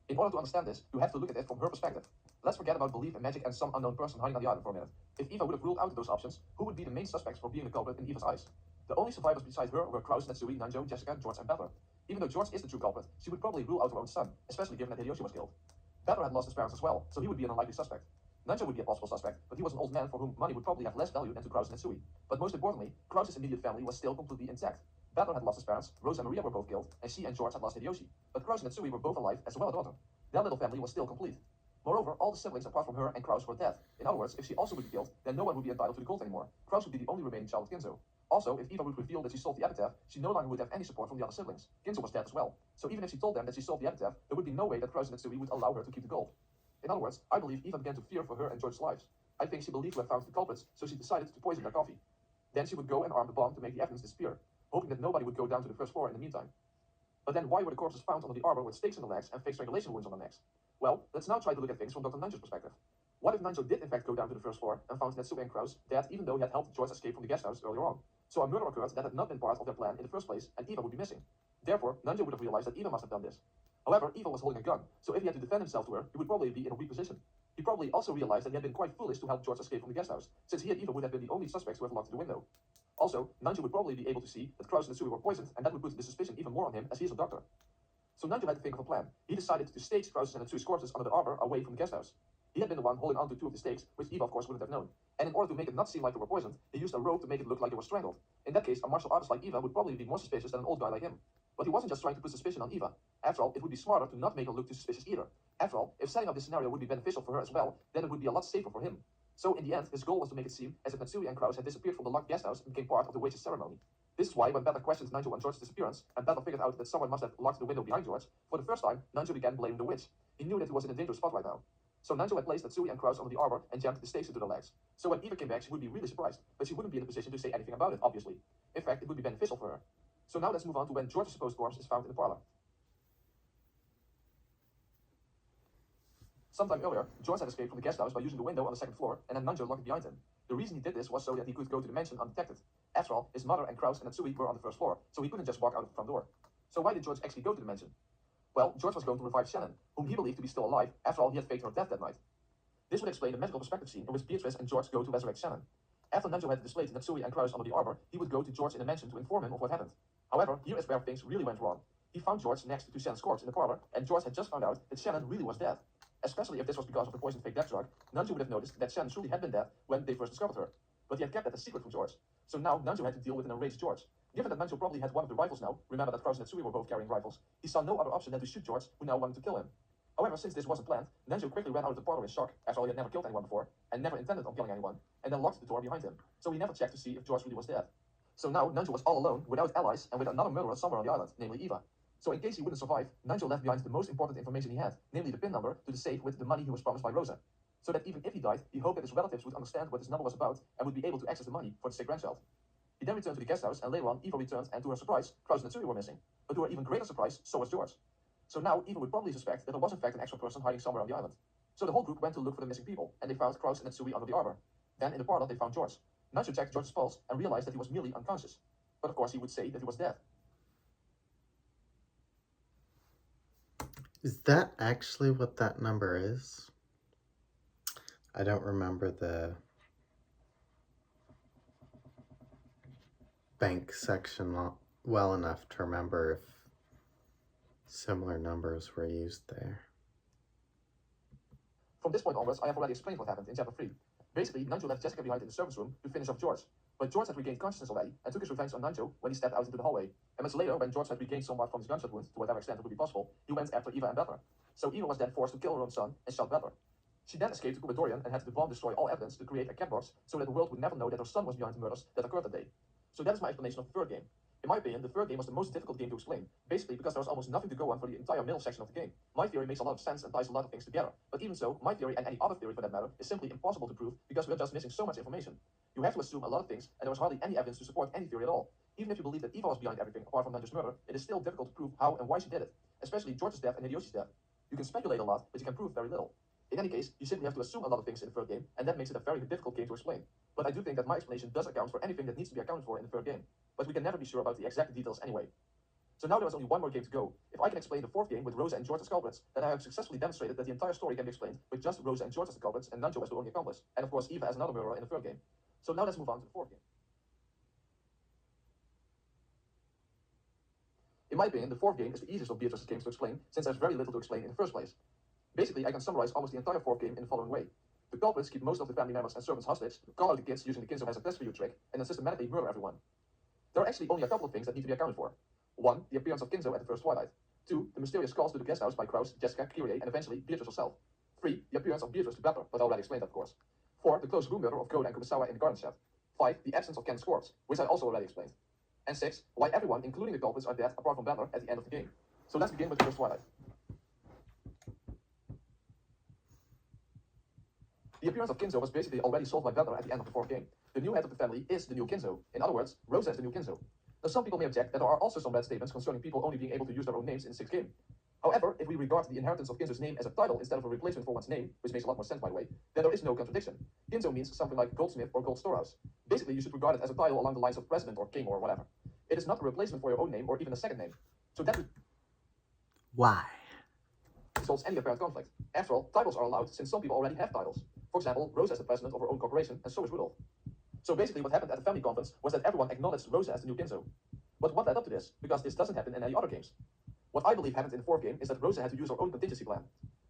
In order to understand this, you have to look at it from her perspective. Let's forget about belief in magic and some unknown person hiding on the island for a minute. If Eva would have ruled out those options, who would be the main suspects for being the culprit in Eva's eyes? The only survivors besides her were Kraus, Natsui, Nanjo, Jessica, George, and Butler. Even though George is the true culprit, she would probably rule out her own son, especially given that Hideyoshi was killed. Butler had lost his parents as well, so he would be an unlikely suspect. Nanjo would be a possible suspect, but he was an old man for whom money would probably have less value than to Kraus and Natsui. But most importantly, Kraus's immediate family was still completely intact. Butler had lost his parents, Rose and Maria were both killed, and she and George had lost Hideyoshi. But Kraus and Natsui were both alive as well as a daughter. Their little family was still complete. Moreover, all the siblings apart from her and Kraus were dead. In other words, if she also would be killed, then no one would be entitled to the gold anymore. Kraus would be the only remaining child of Ginzo. Also, if Eva would reveal that she solved the epitaph, she no longer would have any support from the other siblings. Ginzo was dead as well. So even if she told them that she solved the epitaph, there would be no way that Kraus and Natsui would allow her to keep the gold. In other words, I believe Eva began to fear for her and George's lives. I think she believed to have found the culprits, so she decided to poison their coffee. Then she would go and arm the bomb to make the evidence disappear, hoping that nobody would go down to the first floor in the meantime. But then why were the corpses found under the arbor with stakes in the legs and fake strangulation wounds on their necks? Well, let's now try to look at things from Dr. Nanjo's perspective. What if Nanjo did in fact go down to the first floor and found Natsui and Kraus dead even though he had helped George escape from the guest house earlier on? So a murder occurred that had not been part of their plan in the first place, and Eva would be missing. Therefore, Nanjo would have realized that Eva must have done this. However, Eva was holding a gun, so if he had to defend himself to her, he would probably be in a weak position. He probably also realized that he had been quite foolish to help George escape from the guest house, since he and Eva would have been the only suspects who have locked the window. Also, Nanjo would probably be able to see that Kraus and Natsui were poisoned, and that would put the suspicion even more on him as he is a doctor. So Nanjo had to think of a plan. He decided to stage Kraus and Natsui's corpses under the arbor away from the guest house. He had been the one holding on to two of the stakes, which Eva of course wouldn't have known. And in order to make it not seem like they were poisoned, he used a rope to make it look like they were strangled. In that case, a martial artist like Eva would probably be more suspicious than an old guy like him. But he wasn't just trying to put suspicion on Eva. After all, it would be smarter to not make her look too suspicious either. After all, if setting up this scenario would be beneficial for her as well, then it would be a lot safer for him. So in the end, his goal was to make it seem as if Natsui and Kraus had disappeared from the locked guest house and became part of the witch's ceremony. This is why when Butler questioned Nanjo on George's disappearance, and Butler figured out that someone must have locked the window behind George, for the first time, Nanjo began blaming the witch. He knew that he was in a dangerous spot right now. So Nanjo had placed Natsui and Kraus under the arbor and jammed the stakes into their legs. So when Eva came back, she would be really surprised, but she wouldn't be in a position to say anything about it, obviously. In fact, it would be beneficial for her. So now let's move on to when George's supposed corpse is found in the parlor. Sometime earlier, George had escaped from the guest house by using the window on the second floor, and then Nanjo locked it behind him. The reason he did this was so that he could go to the mansion undetected. After all, his mother and Kraus and Natsui were on the first floor, so he couldn't just walk out of the front door. So why did George actually go to the mansion? Well, George was going to revive Shannon, whom he believed to be still alive. After all, he had faked her death that night. This would explain the magical perspective scene in which Beatrice and George go to resurrect Shannon. After Nanjo had displayed Natsui and Kraus under the arbor, he would go to George in the mansion to inform him of what happened. However, here is where things really went wrong. He found George next to Shannon's corpse in the parlor, and George had just found out that Shannon really was dead. Especially if this was because of the poisoned fake death drug, Nanjo would have noticed that Shannon truly had been dead when they first discovered her. But he had kept that a secret from George. So now Nanjo had to deal with an enraged George. Given that Nanjo probably had one of the rifles now, remember that Kraus and Natsui were both carrying rifles, he saw no other option than to shoot George, who now wanted to kill him. However, since this wasn't planned, Nanjo quickly ran out of the parlor in shock, after all he had never killed anyone before, and never intended on killing anyone, and then locked the door behind him. So he never checked to see if George really was dead. So now Nanjo was all alone, without allies, and with another murderer somewhere on the island, namely Eva. So in case he wouldn't survive, Nanjo left behind the most important information he had, namely the PIN number to the safe with the money he was promised by Rosa. So that even if he died, he hoped that his relatives would understand what this number was about and would be able to access the money for the sick grandchild. He then returned to the guest house, and later on, Eva returned, and to her surprise, Kraus and Natsui were missing. But to her even greater surprise, so was George. So now Eva would probably suspect that there was in fact an extra person hiding somewhere on the island. So the whole group went to look for the missing people, and they found Kraus and Natsui under the arbor. Then in the parlor they found George. Nanjo checked George's pulse and realized that he was merely unconscious. But of course he would say that he was dead. Is that actually what that number is? I don't remember the bank section well enough to remember if similar numbers were used there. From this point onwards, I have already explained what happened in chapter 3. Basically, Nanjo left Jessica behind in the service room to finish off George. But George had regained consciousness already and took his revenge on Nanjo when he stepped out into the hallway. And much later, when George had regained somewhat from his gunshot wound, to whatever extent it would be possible, he went after Eva and Butler. So Eva was then forced to kill her own son and shot Butler. She then escaped to Kubatorian and had the bomb destroy all evidence to create a cat box so that the world would never know that her son was behind the murders that occurred that day. So that is my explanation of the third game. In my opinion, the third game was the most difficult game to explain, basically because there was almost nothing to go on for the entire middle section of the game. My theory makes a lot of sense and ties a lot of things together, but even so, my theory and any other theory for that matter is simply impossible to prove because we're just missing so much information. You have to assume a lot of things, and there was hardly any evidence to support any theory at all. Even if you believe that Eva was behind everything apart from Nanjo's murder, it is still difficult to prove how and why she did it, especially George's death and Hideyoshi's death. You can speculate a lot, but you can prove very little. In any case, you simply have to assume a lot of things in the third game, and that makes it a very difficult game to explain. But I do think that my explanation does account for anything that needs to be accounted for in the third game. But we can never be sure about the exact details anyway. So now there was only one more game to go. If I can explain the fourth game with Rosa and George as culprits, then I have successfully demonstrated that the entire story can be explained with just Rosa and George as the culprits and Nanjo as the only accomplice. And of course Eva as another murderer in the third game. So now let's move on to the fourth game. In my opinion, the fourth game is the easiest of Beatrice's games to explain, since there's very little to explain in the first place. Basically, I can summarize almost the entire fourth game in the following way. The culprits keep most of the family members and servants hostage, call out the kids using the Kinzo has a test for you trick, and then systematically murder everyone. There are actually only a couple of things that need to be accounted for. 1. The appearance of Kinzo at the first twilight. 2. The mysterious calls to the guest house by Kraus, Jessica, Kyrie, and eventually Beatrice herself. 3. The appearance of Beatrice to Pepper, but already explained of course. 4. The close room murder of Koda and Kumasawa in the garden shed. 5. The absence of Ken's corpse, which I also already explained. And 6. Why everyone, including the culprits, are dead apart from Butler at the end of the game. So let's begin with the first twilight. The appearance of Kinzo was basically already solved by Butler at the end of the fourth game. The new head of the family is the new Kinzo. In other words, Rosa is the new Kinzo. Now some people may object that there are also some bad statements concerning people only being able to use their own names in the sixth game. However, if we regard the inheritance of Kinzo's name as a title instead of a replacement for one's name, which makes a lot more sense by the way, then there is no contradiction. Kinzo means something like goldsmith or gold storehouse. Basically, you should regard it as a title along the lines of president or king or whatever. It is not a replacement for your own name or even a second name. So that Why? resolves any apparent conflict. After all, titles are allowed since some people already have titles. For example, Rosa is the president of her own corporation, and so is Rudolph. So basically what happened at the family conference was that everyone acknowledged Rosa as the new Kinzo. But what led up to this? Because this doesn't happen in any other games. What I believe happened in the fourth game is that Rosa had to use her own contingency plan.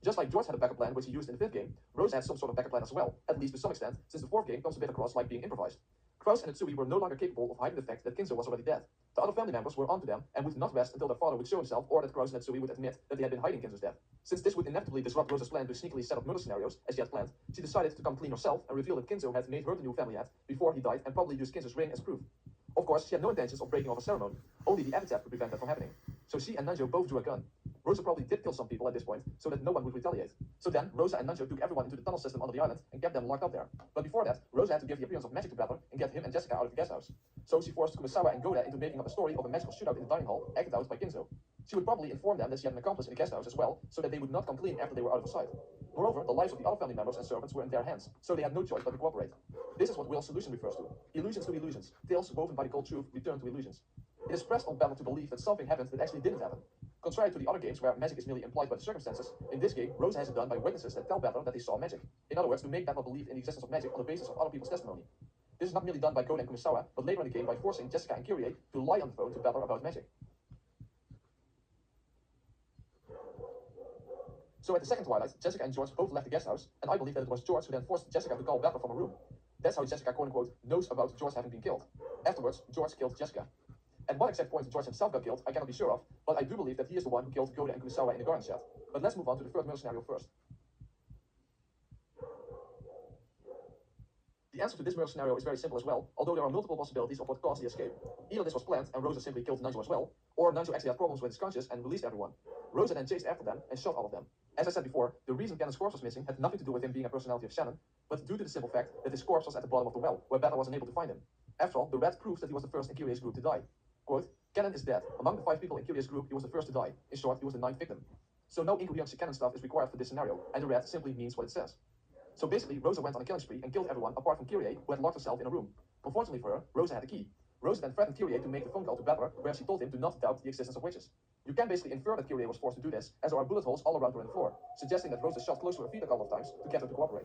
Just like George had a backup plan which he used in the fifth game, Rosa had some sort of backup plan as well, at least to some extent, since the fourth game comes a bit across like being improvised. Kraus and Itsui were no longer capable of hiding the fact that Kinzo was already dead. The other family members were onto them and would not rest until their father would show himself or that Kraus and Itsui would admit that they had been hiding Kinzo's death. Since this would inevitably disrupt Rosa's plan to sneakily set up murder scenarios, as she had planned, she decided to come clean herself and reveal that Kinzo had made her the new family head before he died and probably used Kinzo's ring as proof. Of course, she had no intentions of breaking off a ceremony. Only the epitaph could prevent that from happening. So she and Nanjo both drew a gun. Rosa probably did kill some people at this point, so that no one would retaliate. So then, Rosa and Nanjo took everyone into the tunnel system under the island and kept them locked up there. But before that, Rosa had to give the appearance of magic to Butler and get him and Jessica out of the guest house. So she forced Kumasawa and Goda into making up a story of a magical shootout in the dining hall, acted out by Kinzo. She would probably inform them that she had an accomplice in the guest house as well, so that they would not come clean after they were out of sight. Moreover, the lives of the other family members and servants were in their hands, so they had no choice but to cooperate. This is what Will's solution refers to. Illusions to illusions. Tales woven by the cold truth return to illusions. It is pressed on Butler to believe that something happened that actually didn't happen. Contrary to the other games where magic is merely implied by the circumstances, in this game, Rosa has it done by witnesses that tell Butler that they saw magic. In other words, to make Butler believe in the existence of magic on the basis of other people's testimony. This is not merely done by Goda and Kumasawa, but later in the game by forcing Jessica and Kyrie to lie on the phone to Butler about magic. So at the second twilight, Jessica and George both left the guest house, and I believe that it was George who then forced Jessica to call Butler from a room. That's how Jessica quote-unquote knows about George having been killed. Afterwards, George killed Jessica. At what exact point George himself got killed, I cannot be sure of, but I do believe that he is the one who killed Goda and Kumasawa in the garden shed. But let's move on to the third murder scenario first. The answer to this murder scenario is very simple as well, although there are multiple possibilities of what caused the escape. Either this was planned and Rosa simply killed Nanjo as well, or Nanjo actually had problems with his conscience and released everyone. Rosa then chased after them and shot all of them. As I said before, the reason Kenneth's corpse was missing had nothing to do with him being a personality of Shannon, but due to the simple fact that his corpse was at the bottom of the well, where Bella was unable to find him. After all, the rat proves that he was the first in Kyrie's group to die. Quote, Kennen is dead. Among the 5 people in Kyrie's group, he was the first to die. In short, he was the 9th victim. So no incoherent Kennen stuff is required for this scenario, and the rat simply means what it says. So basically, Rosa went on a killing spree and killed everyone apart from Kyrie, who had locked herself in a room. Unfortunately for her, Rosa had a key. Rosa then threatened Kyrie to make the phone call to Butler, where she told him to not doubt the existence of witches. You can basically infer that Kyrie was forced to do this, as there are bullet holes all around her in the floor, suggesting that Rosa shot close to her feet a couple of times to get her to cooperate.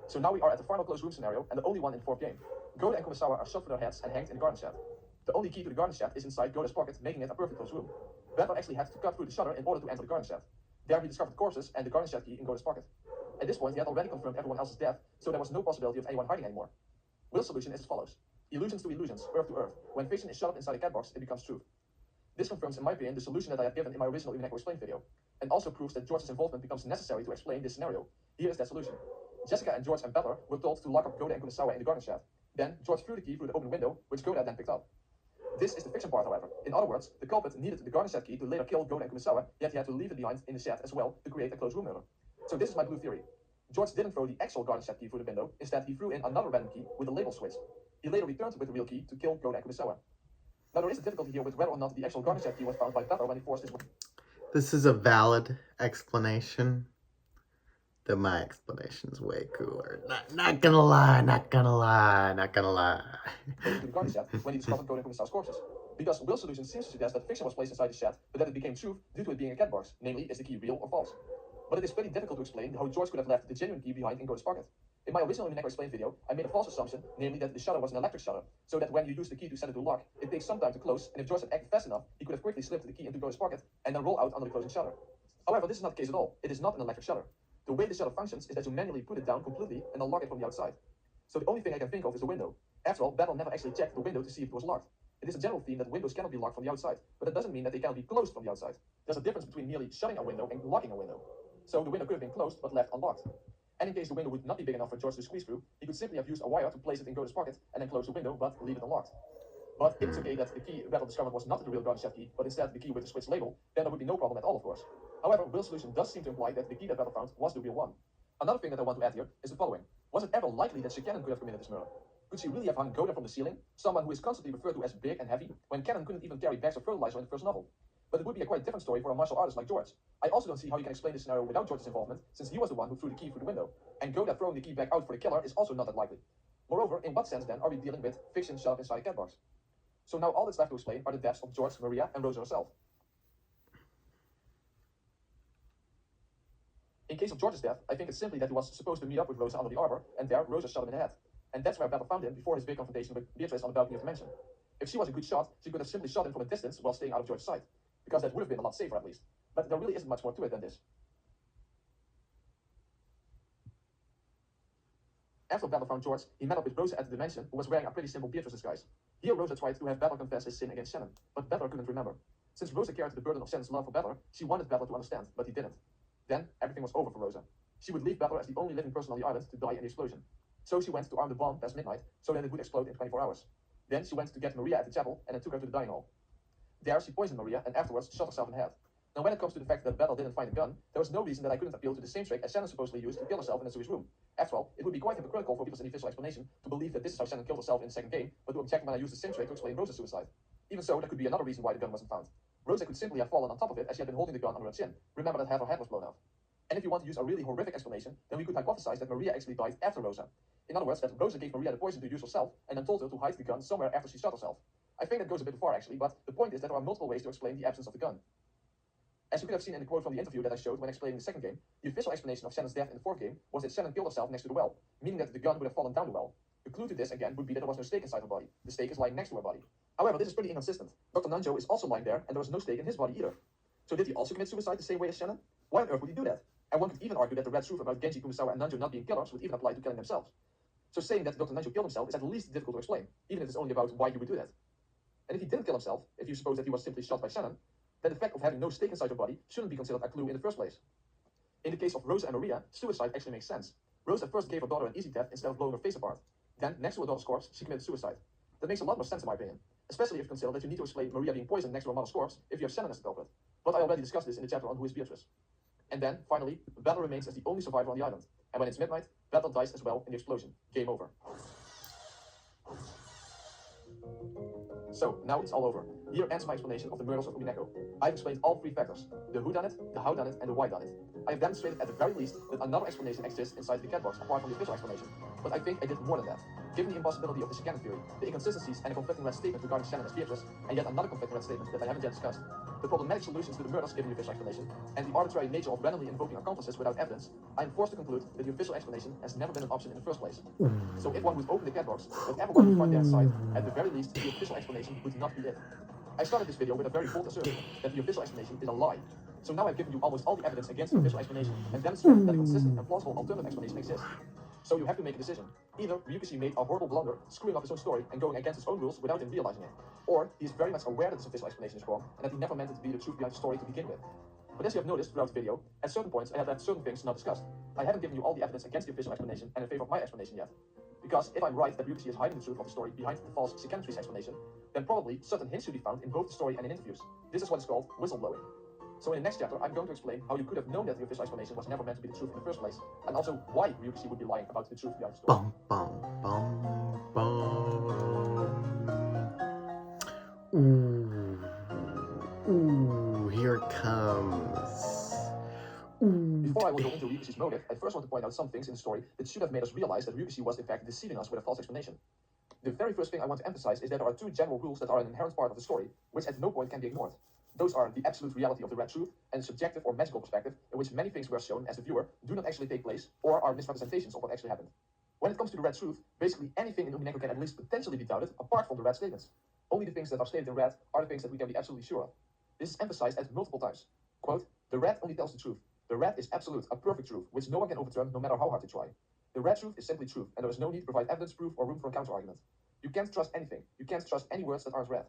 So now we are at the final closed room scenario, and the only one in the fourth game. Goda and Kumasawa are shot for their heads and hanged in the garden shed. The only key to the garden shed is inside Goda's pocket, making it a perfect closed room. Butler actually had to cut through the shutter in order to enter the garden shed. There he discovered corpses and the garden shed key in Goda's pocket. At this point, he had already confirmed everyone else's death, so there was no possibility of anyone hiding anymore. Will's solution is as follows. Illusions to illusions, earth to earth. When fiction is shut up inside a cat box, it becomes truth. This confirms, in my opinion, the solution that I have given in my original Umineko Explained video, and also proves that George's involvement becomes necessary to explain this scenario. Here is that solution. Jessica and George and Butler were told to lock up Goda and Kumasawa in the garden shed. Then, George threw the key through the open window, which Goda then picked up. This is the fiction part, however. In other words, the culprit needed the garden shed key to later kill Goda and Kumasawa, yet he had to leave it behind in the shed as well to create a closed room murder. So this is my blue theory. George didn't throw the actual garden shed key through the window, instead he threw in another random key with a label switch. He later returned with the real key to kill Goda and Kumasawa. Now there is a difficulty here with whether or not the actual garden shed key was found by Pepper when he forced his... This is a valid explanation, though my explanation's way cooler. Not gonna lie. to the garden shed when he discovered Goda and Kumasawa's corpses. Because Will's solution seems to suggest that fiction was placed inside the shed, but that it became truth due to it being a cat box. Namely, is the key real or false? But it is pretty difficult to explain how George could have left the genuine key behind in Goda's pocket. In my original Umineko Explained video, I made a false assumption, namely that the shutter was an electric shutter, so that when you use the key to set it to lock, it takes some time to close, and if George had acted fast enough, he could have quickly slipped the key into Goda's pocket and then roll out under the closing shutter. However, this is not the case at all. It is not an electric shutter. The way the shutter functions is that you manually put it down completely and unlock it from the outside. So the only thing I can think of is the window. After all, Battle never actually checked the window to see if it was locked. It is a general theme that windows cannot be locked from the outside, but that doesn't mean that they cannot be closed from the outside. There's a difference between merely shutting a window and locking a window. So the window could have been closed but left unlocked. And in case the window would not be big enough for George to squeeze through, he could simply have used a wire to place it in Goda's pocket and then close the window but leave it unlocked. But if it's okay that the key Battle discovered was not the real garden shed key, but instead the key with the switch label, then there would be no problem at all, of course. However, Will's solution does seem to imply that the key that Battle found was the real one. Another thing that I want to add here is the following. Was it ever likely that Cannon could have committed this murder? Could she really have hung Goda from the ceiling? Someone who is constantly referred to as big and heavy, when Cannon couldn't even carry bags of fertilizer in the first novel. But it would be a quite different story for a martial artist like George. I also don't see how you can explain this scenario without George's involvement, since he was the one who threw the key through the window. And Goda throwing the key back out for the killer is also not that likely. Moreover, in what sense then are we dealing with fiction shut up inside a cat box? So now all that's left to explain are the deaths of George, Maria, and Rosa herself. In case of George's death, I think it's simply that he was supposed to meet up with Rosa under the arbor, and there Rosa shot him in the head. And that's where Battle found him before his big confrontation with Beatrice on the balcony of the mansion. If she was a good shot, she could have simply shot him from a distance while staying out of George's sight. Because that would have been a lot safer at least. But there really isn't much more to it than this. After Battle found George, he met up with Rosa at the mansion, who was wearing a pretty simple Beatrice disguise. Here Rosa tried to have Battle confess his sin against Shannon, but Battle couldn't remember. Since Rosa carried the burden of Shannon's love for Battle, she wanted Battle to understand, but he didn't. Then everything was over for Rosa. She would leave Battle as the only living person on the island to die in the explosion. So she went to arm the bomb past midnight, so that it would explode in 24 hours. Then she went to get Maria at the chapel, and then took her to the dining hall. There she poisoned Maria, and afterwards shot herself in the head. Now when it comes to the fact that Battle didn't find a gun, there was no reason that I couldn't appeal to the same trick as Shannon supposedly used to kill herself in the sewage room. After all, it would be quite hypocritical for people's initial explanation to believe that this is how Shannon killed herself in the second game, but to object when I used the same trick to explain Rosa's suicide. Even so, there could be another reason why the gun wasn't found. Rosa could simply have fallen on top of it as she had been holding the gun under her chin. Remember that half her head was blown off. And if you want to use a really horrific explanation, then we could hypothesize that Maria actually died after Rosa. In other words, that Rosa gave Maria the poison to use herself, and then told her to hide the gun somewhere after she shot herself. I think that goes a bit far actually, but the point is that there are multiple ways to explain the absence of the gun. As you could have seen in the quote from the interview that I showed when explaining the second game, the official explanation of Shannon's death in the fourth game was that Shannon killed herself next to the well, meaning that the gun would have fallen down the well. The clue to this again would be that there was no stake inside her body. The stake is lying next to her body. However, this is pretty inconsistent. Dr. Nanjo is also lying there, and there was no stake in his body either. So did he also commit suicide the same way as Shannon? Why on earth would he do that? And one could even argue that the red truth about Genji, Kumasawa, and Nanjo not being killers would even apply to killing themselves. So saying that Dr. Nanjo killed himself is at least difficult to explain, even if it's only about why you would do that. And if he didn't kill himself, if you suppose that he was simply shot by Shannon, then the fact of having no stake inside your body shouldn't be considered a clue in the first place. In the case of Rosa and Maria, suicide actually makes sense. Rosa first gave her daughter an easy death instead of blowing her face apart. Then, next to her daughter's corpse, she committed suicide. That makes a lot more sense in my opinion, especially if you consider that you need to explain Maria being poisoned next to her mother's corpse if you have Shannon as the culprit. But I already discussed this in the chapter on Who is Beatrice. And then, finally, Battle remains as the only survivor on the island. And when it's midnight, Battle dies as well in the explosion. Game over. So, now it's all over. Here ends my explanation of the murders of Umineko. I've explained all three factors, the whodunit, the howdunit, and the whydunit. I have demonstrated at the very least that another explanation exists inside the cat box apart from the official explanation. But I think I did more than that. Given the impossibility of the Shannon theory, the inconsistencies and a conflicting red statement regarding Shannon as Beatrice, and yet another conflicting red statement that I haven't yet discussed, the problematic solutions to the murders given the official explanation, and the arbitrary nature of randomly invoking accomplices without evidence, I am forced to conclude that the official explanation has never been an option in the first place. So if one would open the cat box, whatever one would find there inside, at the very least, the official explanation would not be it. I started this video with a very bold assertion that the official explanation is a lie. So now I've given you almost all the evidence against the official explanation and demonstrated that a consistent and plausible alternative explanation exists. So you have to make a decision. Either Ryukishi made a horrible blunder, screwing up his own story and going against his own rules without him realizing it, or he is very much aware that this official explanation is wrong and that he never meant it to be the truth behind the story to begin with. But as you have noticed throughout the video, at certain points I have left certain things not discussed. I haven't given you all the evidence against the official explanation and in favor of my explanation yet. Because if I'm right that Ryukishi is hiding the truth of the story behind the false psychiatrist's explanation, then probably certain hints should be found in both the story and in interviews. This is what is called whistleblowing. So in the next chapter, I'm going to explain how you could have known that the official explanation was never meant to be the truth in the first place, and also why Ryukishi would be lying about the truth behind the story. Bum, bum, bum, bum. Ooh, here it comes. Ooh. Before I will go into Ryukishi's motive, I first want to point out some things in the story that should have made us realize that Ryukishi was in fact deceiving us with a false explanation. The very first thing I want to emphasize is that there are two general rules that are an inherent part of the story, which at no point can be ignored. Those are the absolute reality of the red truth and the subjective or magical perspective in which many things we are shown as the viewer do not actually take place or are misrepresentations of what actually happened. When it comes to the red truth, basically anything in Umineko can at least potentially be doubted apart from the red statements. Only the things that are stated in red are the things that we can be absolutely sure of. This is emphasized at multiple times. Quote, the red only tells the truth. The red is absolute, a perfect truth, which no one can overturn no matter how hard they try. The red truth is simply truth, and there is no need to provide evidence, proof, or room for a counter-argument. You can't trust anything. You can't trust any words that aren't read.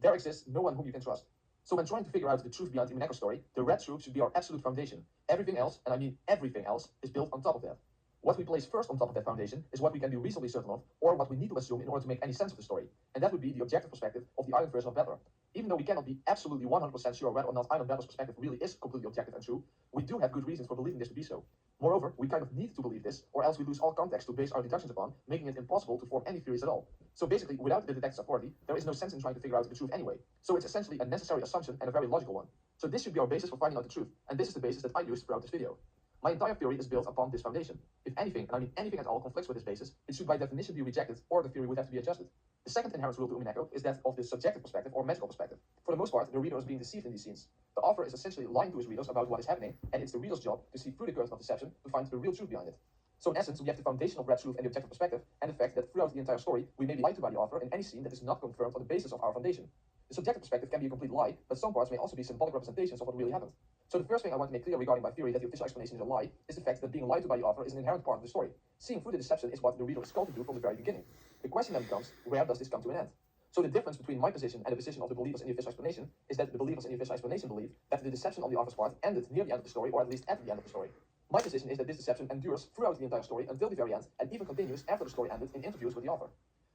There exists no one whom you can trust. So when trying to figure out the truth behind Umineko's story, the red truth should be our absolute foundation. Everything else, and I mean everything else, is built on top of that. What we place first on top of that foundation is what we can be reasonably certain of, or what we need to assume in order to make any sense of the story. And that would be the objective perspective of the island version of Battler. Even though we cannot be absolutely 100% sure whether or not Island Battler's perspective really is completely objective and true, we do have good reasons for believing this to be so. Moreover, we kind of need to believe this, or else we lose all context to base our deductions upon, making it impossible to form any theories at all. So basically, without the detective's authority, there is no sense in trying to figure out the truth anyway. So it's essentially a necessary assumption and a very logical one. So this should be our basis for finding out the truth, and this is the basis that I used throughout this video. My entire theory is built upon this foundation. If anything, and I mean anything at all, conflicts with this basis, it should by definition be rejected, or the theory would have to be adjusted. The second inherent rule to Umineko is that of the subjective perspective or magical perspective. For the most part, the reader is being deceived in these scenes. The author is essentially lying to his readers about what is happening, and it's the reader's job to see through the curtain of deception to find the real truth behind it. So in essence, we have the foundation of red truth and the objective perspective, and the fact that throughout the entire story, we may be lied to by the author in any scene that is not confirmed on the basis of our foundation. The subjective perspective can be a complete lie, but some parts may also be symbolic representations of what really happened. So the first thing I want to make clear regarding my theory that the official explanation is a lie is the fact that being lied to by the author is an inherent part of the story. Seeing through the deception is what the reader is called to do from the very beginning. The question then becomes, where does this come to an end? So the difference between my position and the position of the believers in the official explanation is that the believers in the official explanation believe that the deception on the author's part ended near the end of the story, or at least at the end of the story. My position is that this deception endures throughout the entire story until the very end, and even continues after the story ended in interviews with the author.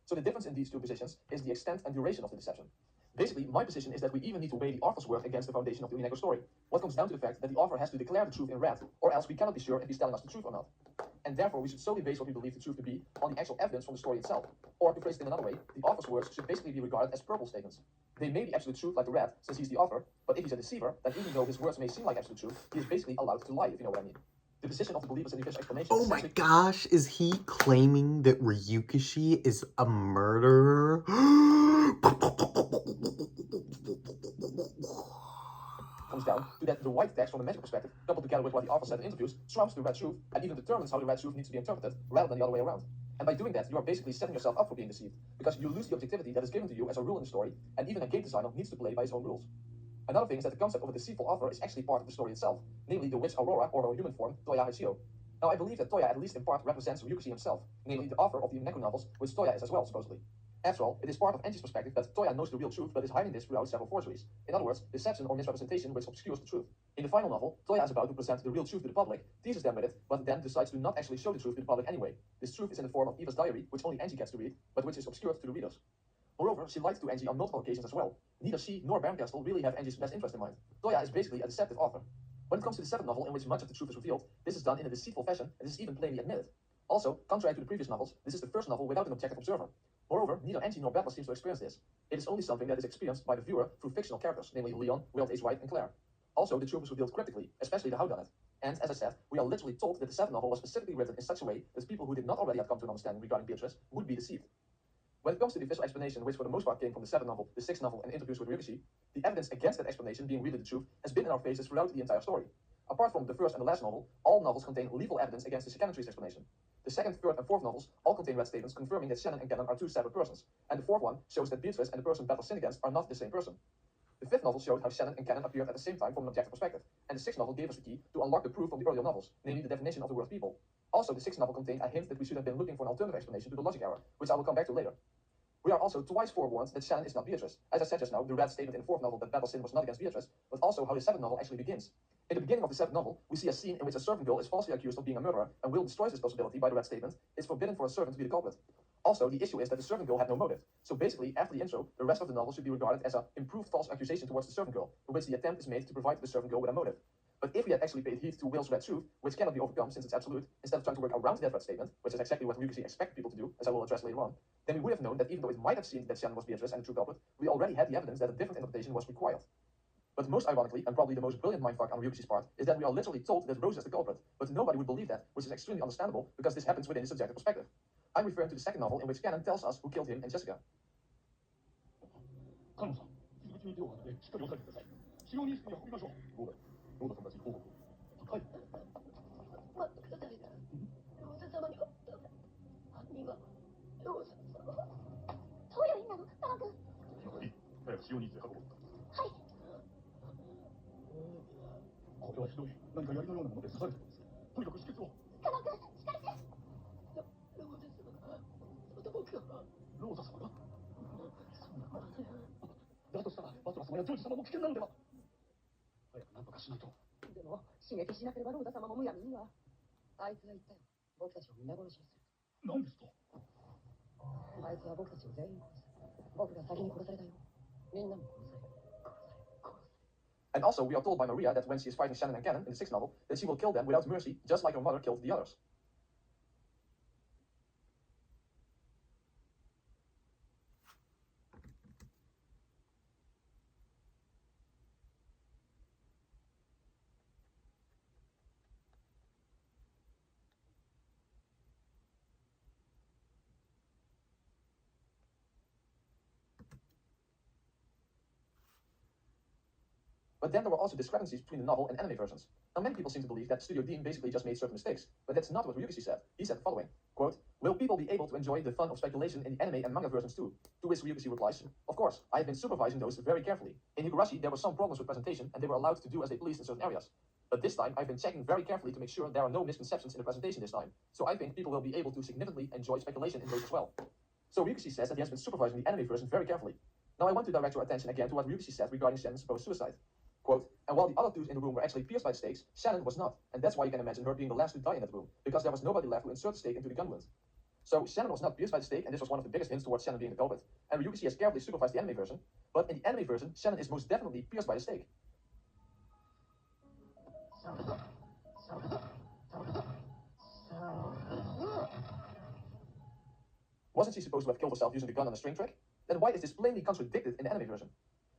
So the difference in these two positions is the extent and duration of the deception. Basically, my position is that we even need to weigh the author's word against the foundation of the Umineko story. What comes down to the fact that the author has to declare the truth in red, or else we cannot be sure if he's telling us the truth or not. And therefore, we should solely base what we believe the truth to be on the actual evidence from the story itself. Or to phrase it in another way, the author's words should basically be regarded as purple statements. They may be absolute truth like the red, since he's the author, but if he's a deceiver, then even though his words may seem like absolute truth, he is basically allowed to lie, if you know what I mean. The position of the believers in the official explanation. Oh my gosh, is he claiming that Ryukishi is a murderer? Comes down to that the white text from the magical perspective, coupled together with what the author said in interviews, trumps the red truth and even determines how the red truth needs to be interpreted, rather than the other way around. And by doing that, you are basically setting yourself up for being deceived, because you lose the objectivity that is given to you as a rule in the story, and even a game designer needs to play by his own rules. Another thing is that the concept of a deceitful author is actually part of the story itself, namely the witch Aurora, or her human form, Toya Hachio. Now I believe that Toya at least in part represents Ryukishi himself, namely the author of the Umineko novels, which Toya is as well, supposedly. After all, it is part of Enji's perspective that Toya knows the real truth but is hiding this throughout several forgeries. In other words, deception or misrepresentation which obscures the truth. In the final novel, Toya is about to present the real truth to the public, teases them with it, but then decides to not actually show the truth to the public anyway. This truth is in the form of Eva's diary, which only Enji gets to read, but which is obscured to the readers. Moreover, she lied to Enji on multiple occasions as well. Neither she nor Bernkastel really have Enji's best interest in mind. Toya is basically a deceptive author. When it comes to the seventh novel, in which much of the truth is revealed, this is done in a deceitful fashion, and this is even plainly admitted. Also, contrary to the previous novels, this is the first novel without an objective observer. Moreover, neither Enji nor Battler seems to experience this. It is only something that is experienced by the viewer through fictional characters, namely Leon, Wild Ace White, and Claire. Also, the truth is revealed cryptically, especially the howdone it. And, as I said, we are literally told that the seventh novel was specifically written in such a way that people who did not already have come to an understanding regarding Beatrice would be deceived. When it comes to the official explanation, which for the most part came from the seventh novel, the sixth novel, and interviews with Ryukishi, the evidence against that explanation being really the truth has been in our faces throughout the entire story. Apart from the first and the last novel, all novels contain legal evidence against the second tree's explanation. The second, third, and fourth novels all contain red statements confirming that Shannon and Cannon are two separate persons, and the fourth one shows that Beatrice and the person Battler sinned against are not the same person. The fifth novel showed how Shannon and Cannon appeared at the same time from an objective perspective, and the sixth novel gave us the key to unlock the proof from the earlier novels, namely the definition of the word people. Also, the sixth novel contained a hint that we should have been looking for an alternative explanation to the logic error, which I will come back to later. We are also twice forewarned that Shannon is not Beatrice. As I said just now, the red statement in the fourth novel that Battle's sin was not against Beatrice, but also how the seventh novel actually begins. In the beginning of the seventh novel, we see a scene in which a servant girl is falsely accused of being a murderer, and Will destroys this possibility by the red statement, "It's forbidden for a servant to be the culprit." Also, the issue is that the servant girl had no motive. So basically, after the intro, the rest of the novel should be regarded as an improved false accusation towards the servant girl, in which the attempt is made to provide the servant girl with a motive. But if we had actually paid heed to Will's red truth, which cannot be overcome since it's absolute, instead of trying to work around the death threat statement, which is exactly what Ryukishi expected people to do, as I will address later on, then we would have known that even though it might have seemed that Shannon was Beatrice and the true culprit, we already had the evidence that a different interpretation was required. But most ironically, and probably the most brilliant mindfuck on Ryukishi's part, is that we are literally told that Rose is the culprit, but nobody would believe that, which is extremely understandable because this happens within his subjective perspective. I'm referring to the second novel in which Cannon tells us who killed him and Jessica. 菅野さん、引き続き手を当ててしっかり押さえてください。使用認識に運びましょう。ローダさんたちに報告。はい。待ってください。ローズ様には犯人はローズ様。そういう意味なの、タラ君。いい。早く使用認識運ぼう。はい。これはひどい。何か槍のようなもので刺されています。とにかく止血を。タラ君、しっかりして。ローズ様。僕が。ローザ様がだとしたらバトラ様やジョージ様も危険なのでは。早く何とかしないと。でも刺激しなければローダ様もむやみには。あいつが言ったよ。僕たちを皆殺しにする。何ですと。あいつは僕たちを全員殺す。僕が先に殺されたよ。みんなも殺される。And also, we are told by Maria that when she is fighting Shannon and Cannon in the sixth novel, that she will kill them without mercy, just like her mother killed the others. But then there were also discrepancies between the novel and anime versions. Now many people seem to believe that Studio Dean basically just made certain mistakes, but that's not what Ryukishi said. He said the following, quote, "Will people be able to enjoy the fun of speculation in the anime and manga versions too?" To which Ryukishi replies, "Of course, I have been supervising those very carefully. In Higurashi, there were some problems with presentation, and they were allowed to do as they pleased in certain areas. But this time, I've been checking very carefully to make sure there are no misconceptions in the presentation this time. So I think people will be able to significantly enjoy speculation in those as well." So Ryukishi says that he has been supervising the anime version very carefully. Now I want to direct your attention again to what Ryukishi said regarding Shannon's supposed suicide. Quote, "And while the other dudes in the room were actually pierced by the stakes, Shannon was not, and that's why you can imagine her being the last to die in that room, because there was nobody left to insert the stake into the gun wound. So Shannon was not pierced by the stake, and this was one of the biggest hints towards Shannon being the culprit. And Ryukishi has carefully supervised the anime version, but in the anime version, Shannon is most definitely pierced by the stake. Wasn't she supposed to have killed herself using the gun on a string trick? Then why is this plainly contradicted in the anime version?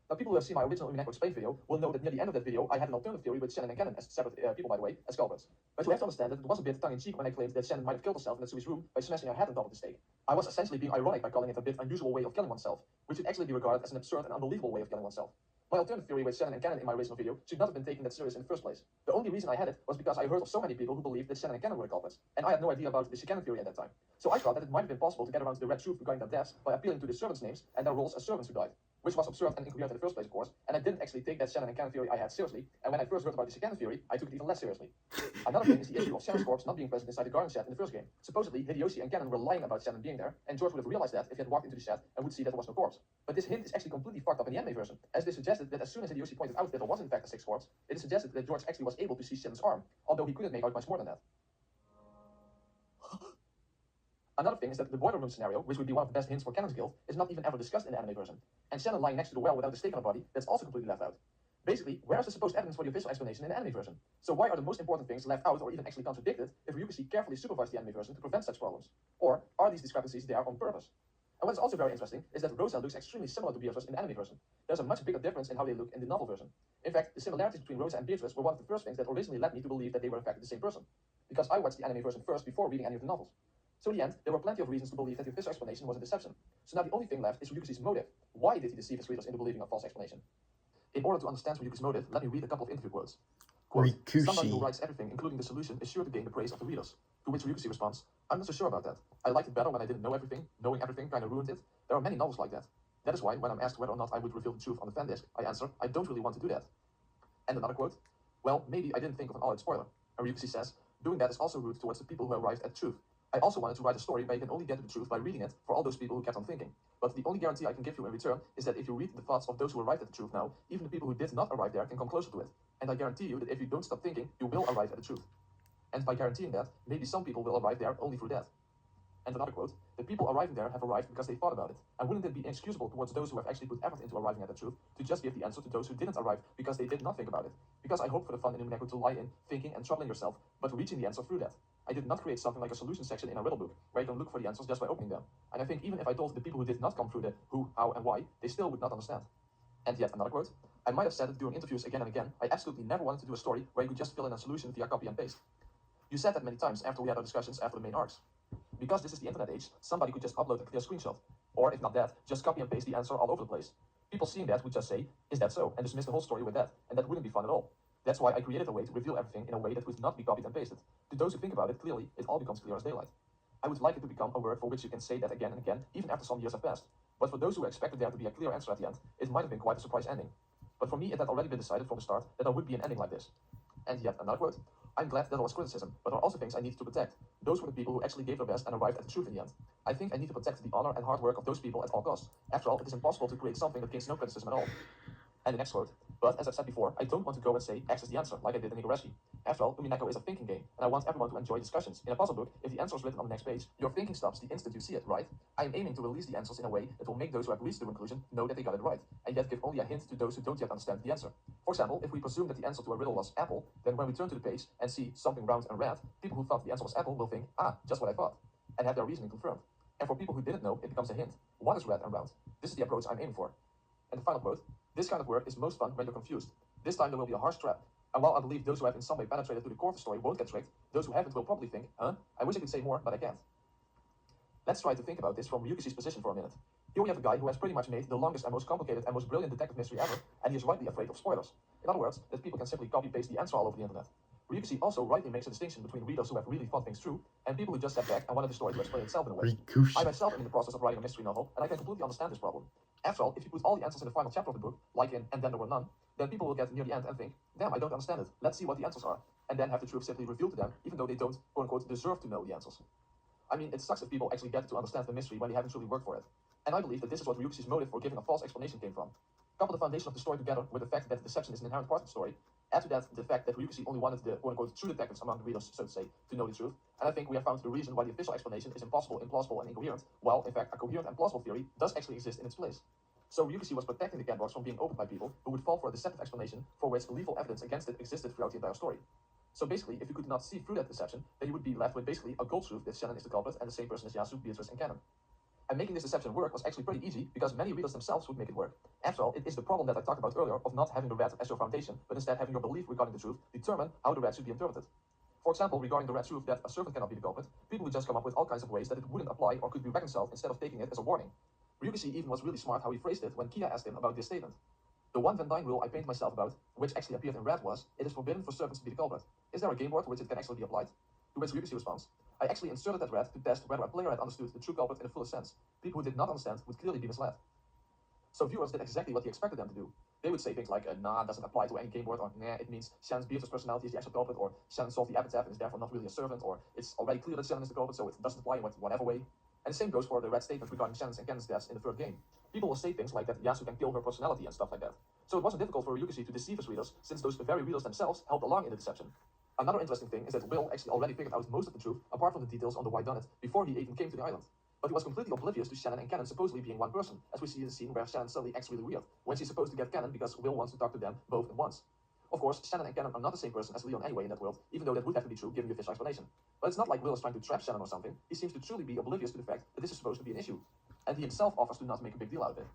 Now, people who have seen my original Umineko Explained video will know that near the end of that video, I had an alternative theory with Shannon and Cannon, as separate people, by the way, as culprits. But you have to understand that it was a bit tongue-in-cheek when I claimed that Shannon might have killed herself in Natsumi's room by smashing her head on top of the stake. I was essentially being ironic by calling it a bit unusual way of killing oneself, which should actually be regarded as an absurd and unbelievable way of killing oneself. My alternative theory with Shannon and Cannon in my original video should not have been taken that serious in the first place. The only reason I had it was because I heard of so many people who believed that Shannon and Cannon were the culprits, and I had no idea about the Shannon theory at that time. So I thought that it might have been possible to get around to the red truth regarding their deaths by appealing to the servants' names and their roles as servants who died, which was absurd and incoherent in the first place, of course, and I didn't actually take that Shannon and Cannon theory I had seriously, and when I first heard about the Cannon theory, I took it even less seriously. Another thing is the issue of Shannon's corpse not being present inside the garden shed in the first game. Supposedly, Hideyoshi and Cannon were lying about Shannon being there, and George would have realized that if he had walked into the shed and would see that there was no corpse. But this hint is actually completely fucked up in the anime version, as they suggested that as soon as Hideyoshi pointed out that there was in fact a sixth corpse, it is suggested that George actually was able to see Shannon's arm, although he couldn't make out much more than that. Another thing is that the boiler room scenario, which would be one of the best hints for Cannon's guilt, is not even ever discussed in the anime version. And Shannon lying next to the well without a stake on her body, that's also completely left out. Basically, where is the supposed evidence for the official explanation in the anime version? So why are the most important things left out or even actually contradicted if Ryukishi carefully supervised the anime version to prevent such problems? Or are these discrepancies there on purpose? And what is also very interesting is that Rosa looks extremely similar to Beatrice in the anime version. There's a much bigger difference in how they look in the novel version. In fact, the similarities between Rosa and Beatrice were one of the first things that originally led me to believe that they were in fact the same person, because I watched the anime version first before reading any of the novels. So in the end, there were plenty of reasons to believe that the official explanation was a deception. So now the only thing left is Ryukishi's motive. Why did he deceive his readers into believing a false explanation? In order to understand Ryukishi's motive, let me read a couple of interview quotes. Quote, "Somebody who writes everything, including the solution, is sure to gain the praise of the readers." To which Ryukishi responds, "I'm not so sure about that. I liked it better when I didn't know everything. Knowing everything kind of ruined it. There are many novels like that. That is why, when I'm asked whether or not I would reveal the truth on the fan disc, I answer, I don't really want to do that." And another quote, "Well, maybe I didn't think of an all-out spoiler." And Ryukishi says, "Doing that is also rude towards the people who arrived at the truth. I also wanted to write a story where you can only get to the truth by reading it for all those people who kept on thinking. But the only guarantee I can give you in return is that if you read the thoughts of those who arrived at the truth now, even the people who did not arrive there can come closer to it. And I guarantee you that if you don't stop thinking, you will arrive at the truth. And by guaranteeing that, maybe some people will arrive there only through that." And another quote, the people arriving there have arrived because they thought about it. And wouldn't it be inexcusable towards those who have actually put effort into arriving at the truth to just give the answer to those who didn't arrive because they did not think about it? Because I hope for the fun in Umineko to lie in, thinking and troubling yourself, but reaching the answer through that. I did not create something like a solution section in a riddle book, where you can look for the answers just by opening them. And I think even if I told the people who did not come through the who, how, and why, they still would not understand. And yet another quote, I might have said it during interviews again and again, I absolutely never wanted to do a story where you could just fill in a solution via copy and paste. You said that many times after we had our discussions after the main arcs. Because this is the internet age, somebody could just upload a clear screenshot. Or if not that, just copy and paste the answer all over the place. People seeing that would just say, is that so? And dismiss the whole story with that. And that wouldn't be fun at all. That's why I created a way to reveal everything in a way that would not be copied and pasted. To those who think about it clearly, it all becomes clear as daylight. I would like it to become a word for which you can say that again and again, even after some years have passed. But for those who expected there to be a clear answer at the end, it might have been quite a surprise ending. But for me, it had already been decided from the start that there would be an ending like this. And yet another quote, I'm glad that was criticism, but there are also things I needed to protect. Those were the people who actually gave their best and arrived at the truth in the end. I think I need to protect the honor and hard work of those people at all costs. After all, it is impossible to create something that gains no criticism at all. And the next quote, but as I've said before, I don't want to go and say X is the answer, like I did in Igarashi. After all, Umineko is a thinking game, and I want everyone to enjoy discussions. In a puzzle book, if the answer is written on the next page, your thinking stops the instant you see it, right? I am aiming to release the answers in a way that will make those who have reached the conclusion know that they got it right, and yet give only a hint to those who don't yet understand the answer. For example, if we presume that the answer to a riddle was apple, then when we turn to the page and see something round and red, people who thought the answer was apple will think, ah, just what I thought, and have their reasoning confirmed. And for people who didn't know, it becomes a hint. What is red and round? This is the approach I'm aiming for. And the final quote, this kind of work is most fun when you're confused. This time there will be a harsh trap. And while I believe those who have in some way penetrated to the core of the story won't get tricked, those who haven't will probably think, huh? I wish I could say more, but I can't. Let's try to think about this from Ryukishi's position for a minute. Here we have a guy who has pretty much made the longest and most complicated and most brilliant detective mystery ever, and he is rightly afraid of spoilers. In other words, that people can simply copy-paste the answer all over the internet. Ryukishi also rightly makes a distinction between readers who have really thought things through, and people who just sat back and wanted the story to explain itself in a way. I myself am in the process of writing a mystery novel, and I can completely understand this problem. After all, if you put all the answers in the final chapter of the book, like in And Then There Were None, then people will get near the end and think, damn, I don't understand it, let's see what the answers are, and then have the truth simply revealed to them, even though they don't, quote-unquote, deserve to know the answers. I mean, it sucks if people actually get to understand the mystery when they haven't truly worked for it. And I believe that this is what Ryukishi's motive for giving a false explanation came from. Couple the foundation of the story together with the fact that deception is an inherent part of the story. Add to that the fact that Ryukishi only wanted the quote-unquote true detectives among the readers, so to say, to know the truth. And I think we have found the reason why the official explanation is impossible, implausible, and incoherent, while in fact a coherent and plausible theory does actually exist in its place. So Ryukishi was protecting the cat box from being opened by people who would fall for a deceptive explanation for which lethal evidence against it existed throughout the entire story. So basically, if you could not see through that deception, then you would be left with basically a gold truth that Shannon is the culprit and the same person as Yasu, Beatrice, and Canon. And making this deception work was actually pretty easy because many readers themselves would make it work. After all, it is the problem that I talked about earlier of not having the red as your foundation, but instead having your belief regarding the truth determine how the red should be interpreted. For example, regarding the red truth that a servant cannot be the culprit, people would just come up with all kinds of ways that it wouldn't apply or could be reconciled instead of taking it as a warning. Ryukishi even was really smart how he phrased it when Kia asked him about this statement. The one Van Dyne rule I painted myself about, which actually appeared in red, was, it is forbidden for servants to be the culprit. Is there a game board to which it can actually be applied? To which Ryukishi responds, I actually inserted that red to test whether a player had understood the true culprit in the fullest sense. People who did not understand would clearly be misled. So viewers did exactly what he expected them to do. They would say things like, nah, it doesn't apply to any game board, or nah, it means Shannon's Beatrice's personality is the actual culprit, or Shannon solved the epitaph and is therefore not really a servant, or it's already clear that Shannon is the culprit, so it doesn't apply in whatever way. And the same goes for the red statement regarding Shannon's and Cannon's deaths in the third game. People will say things like that Yasu can kill her personality and stuff like that. So it wasn't difficult for Ryukishi to deceive his readers, since those very readers themselves helped along in the deception. Another interesting thing is that Will actually already figured out most of the truth, apart from the details on the why done it, before he even came to the island. But he was completely oblivious to Shannon and Cannon supposedly being one person, as we see in the scene where Shannon suddenly acts really weird, when she's supposed to get Cannon because Will wants to talk to them both at once. Of course, Shannon and Cannon are not the same person as Leon anyway in that world, even though that would have to be true given the official explanation. But it's not like Will is trying to trap Shannon or something. He seems to truly be oblivious to the fact that this is supposed to be an issue. And he himself offers to not make a big deal out of it.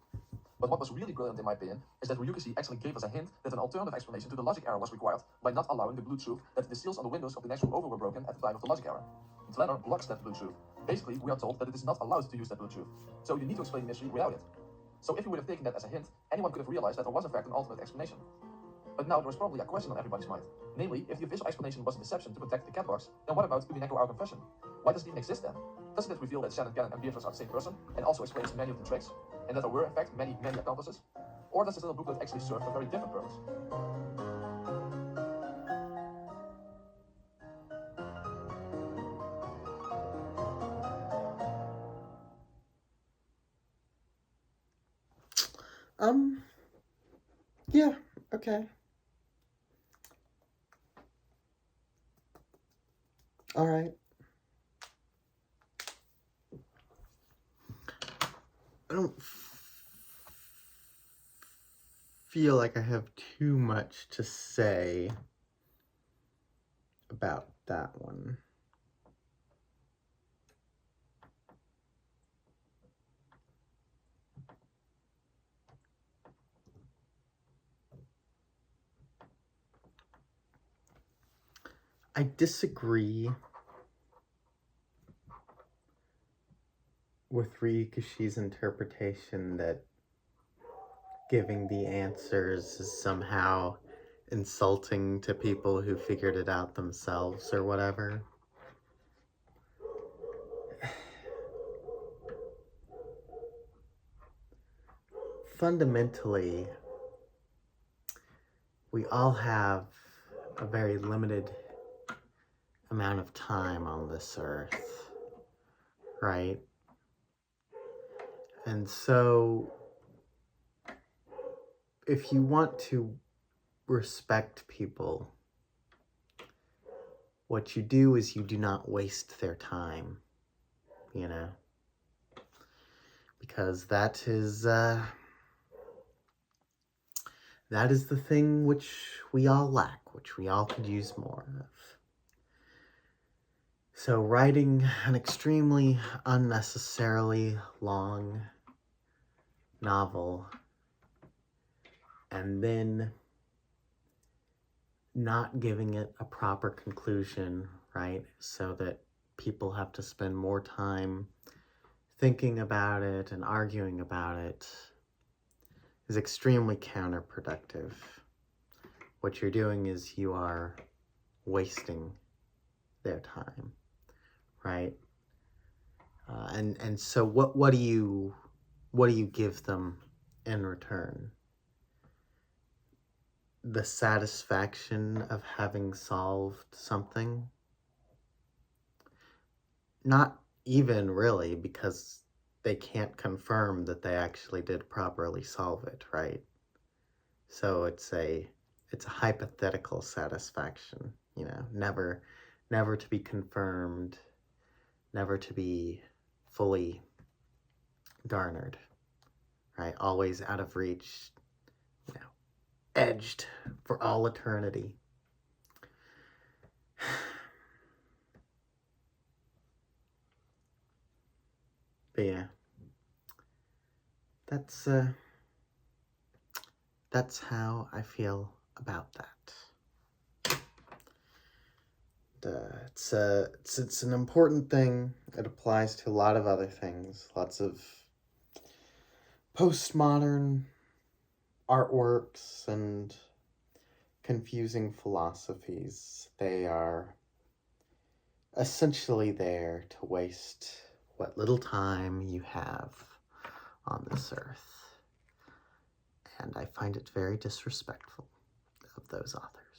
But what was really brilliant in my opinion is that Ryukishi actually gave us a hint that an alternative explanation to the logic error was required by not allowing the blue truth that the seals on the windows of the next room over were broken at the time of the logic error. The letter blocks that blue truth. Basically, we are told that it is not allowed to use that blue truth. So you need to explain the mystery without it. So if you would have taken that as a hint, anyone could have realized that there was in fact an alternate explanation. But now there is probably a question on everybody's mind. Namely, if the official explanation was a deception to protect the cat box, then what about Umineko our confession? Why does it even exist then? Doesn't it reveal that Shannon, Cannon, and Beatrice are the same person, and also explains many of the tricks, and that there were in fact many accomplices? Or does this little booklet actually serve a very different purpose? Yeah, okay. All right. don't feel like I have too much to say about that one. I disagree with Ryukishi's interpretation that giving the answers is somehow insulting to people who figured it out themselves or whatever. Fundamentally, we all have a very limited amount of time on this earth, right? And so, if you want to respect people, what you do is you do not waste their time, you know? Because that is the thing which we all lack, which we all could use more of. So writing an extremely unnecessarily long novel and then not giving it a proper conclusion, right? So that people have to spend more time thinking about it and arguing about it is extremely counterproductive. What you're doing is you are wasting their time, right? And so what do you give them in return? The satisfaction of having solved something? Not even really, because they can't confirm that they actually did properly solve it, right? So it's a hypothetical satisfaction, you know, never to be confirmed, never to be fully garnered, right? Always out of reach, you know, edged for all eternity. But yeah, that's how I feel about that. It's an important thing. It applies to a lot of other things. Lots of postmodern artworks and confusing philosophies. They are essentially there to waste what little time you have on this earth. And I find it very disrespectful of those authors.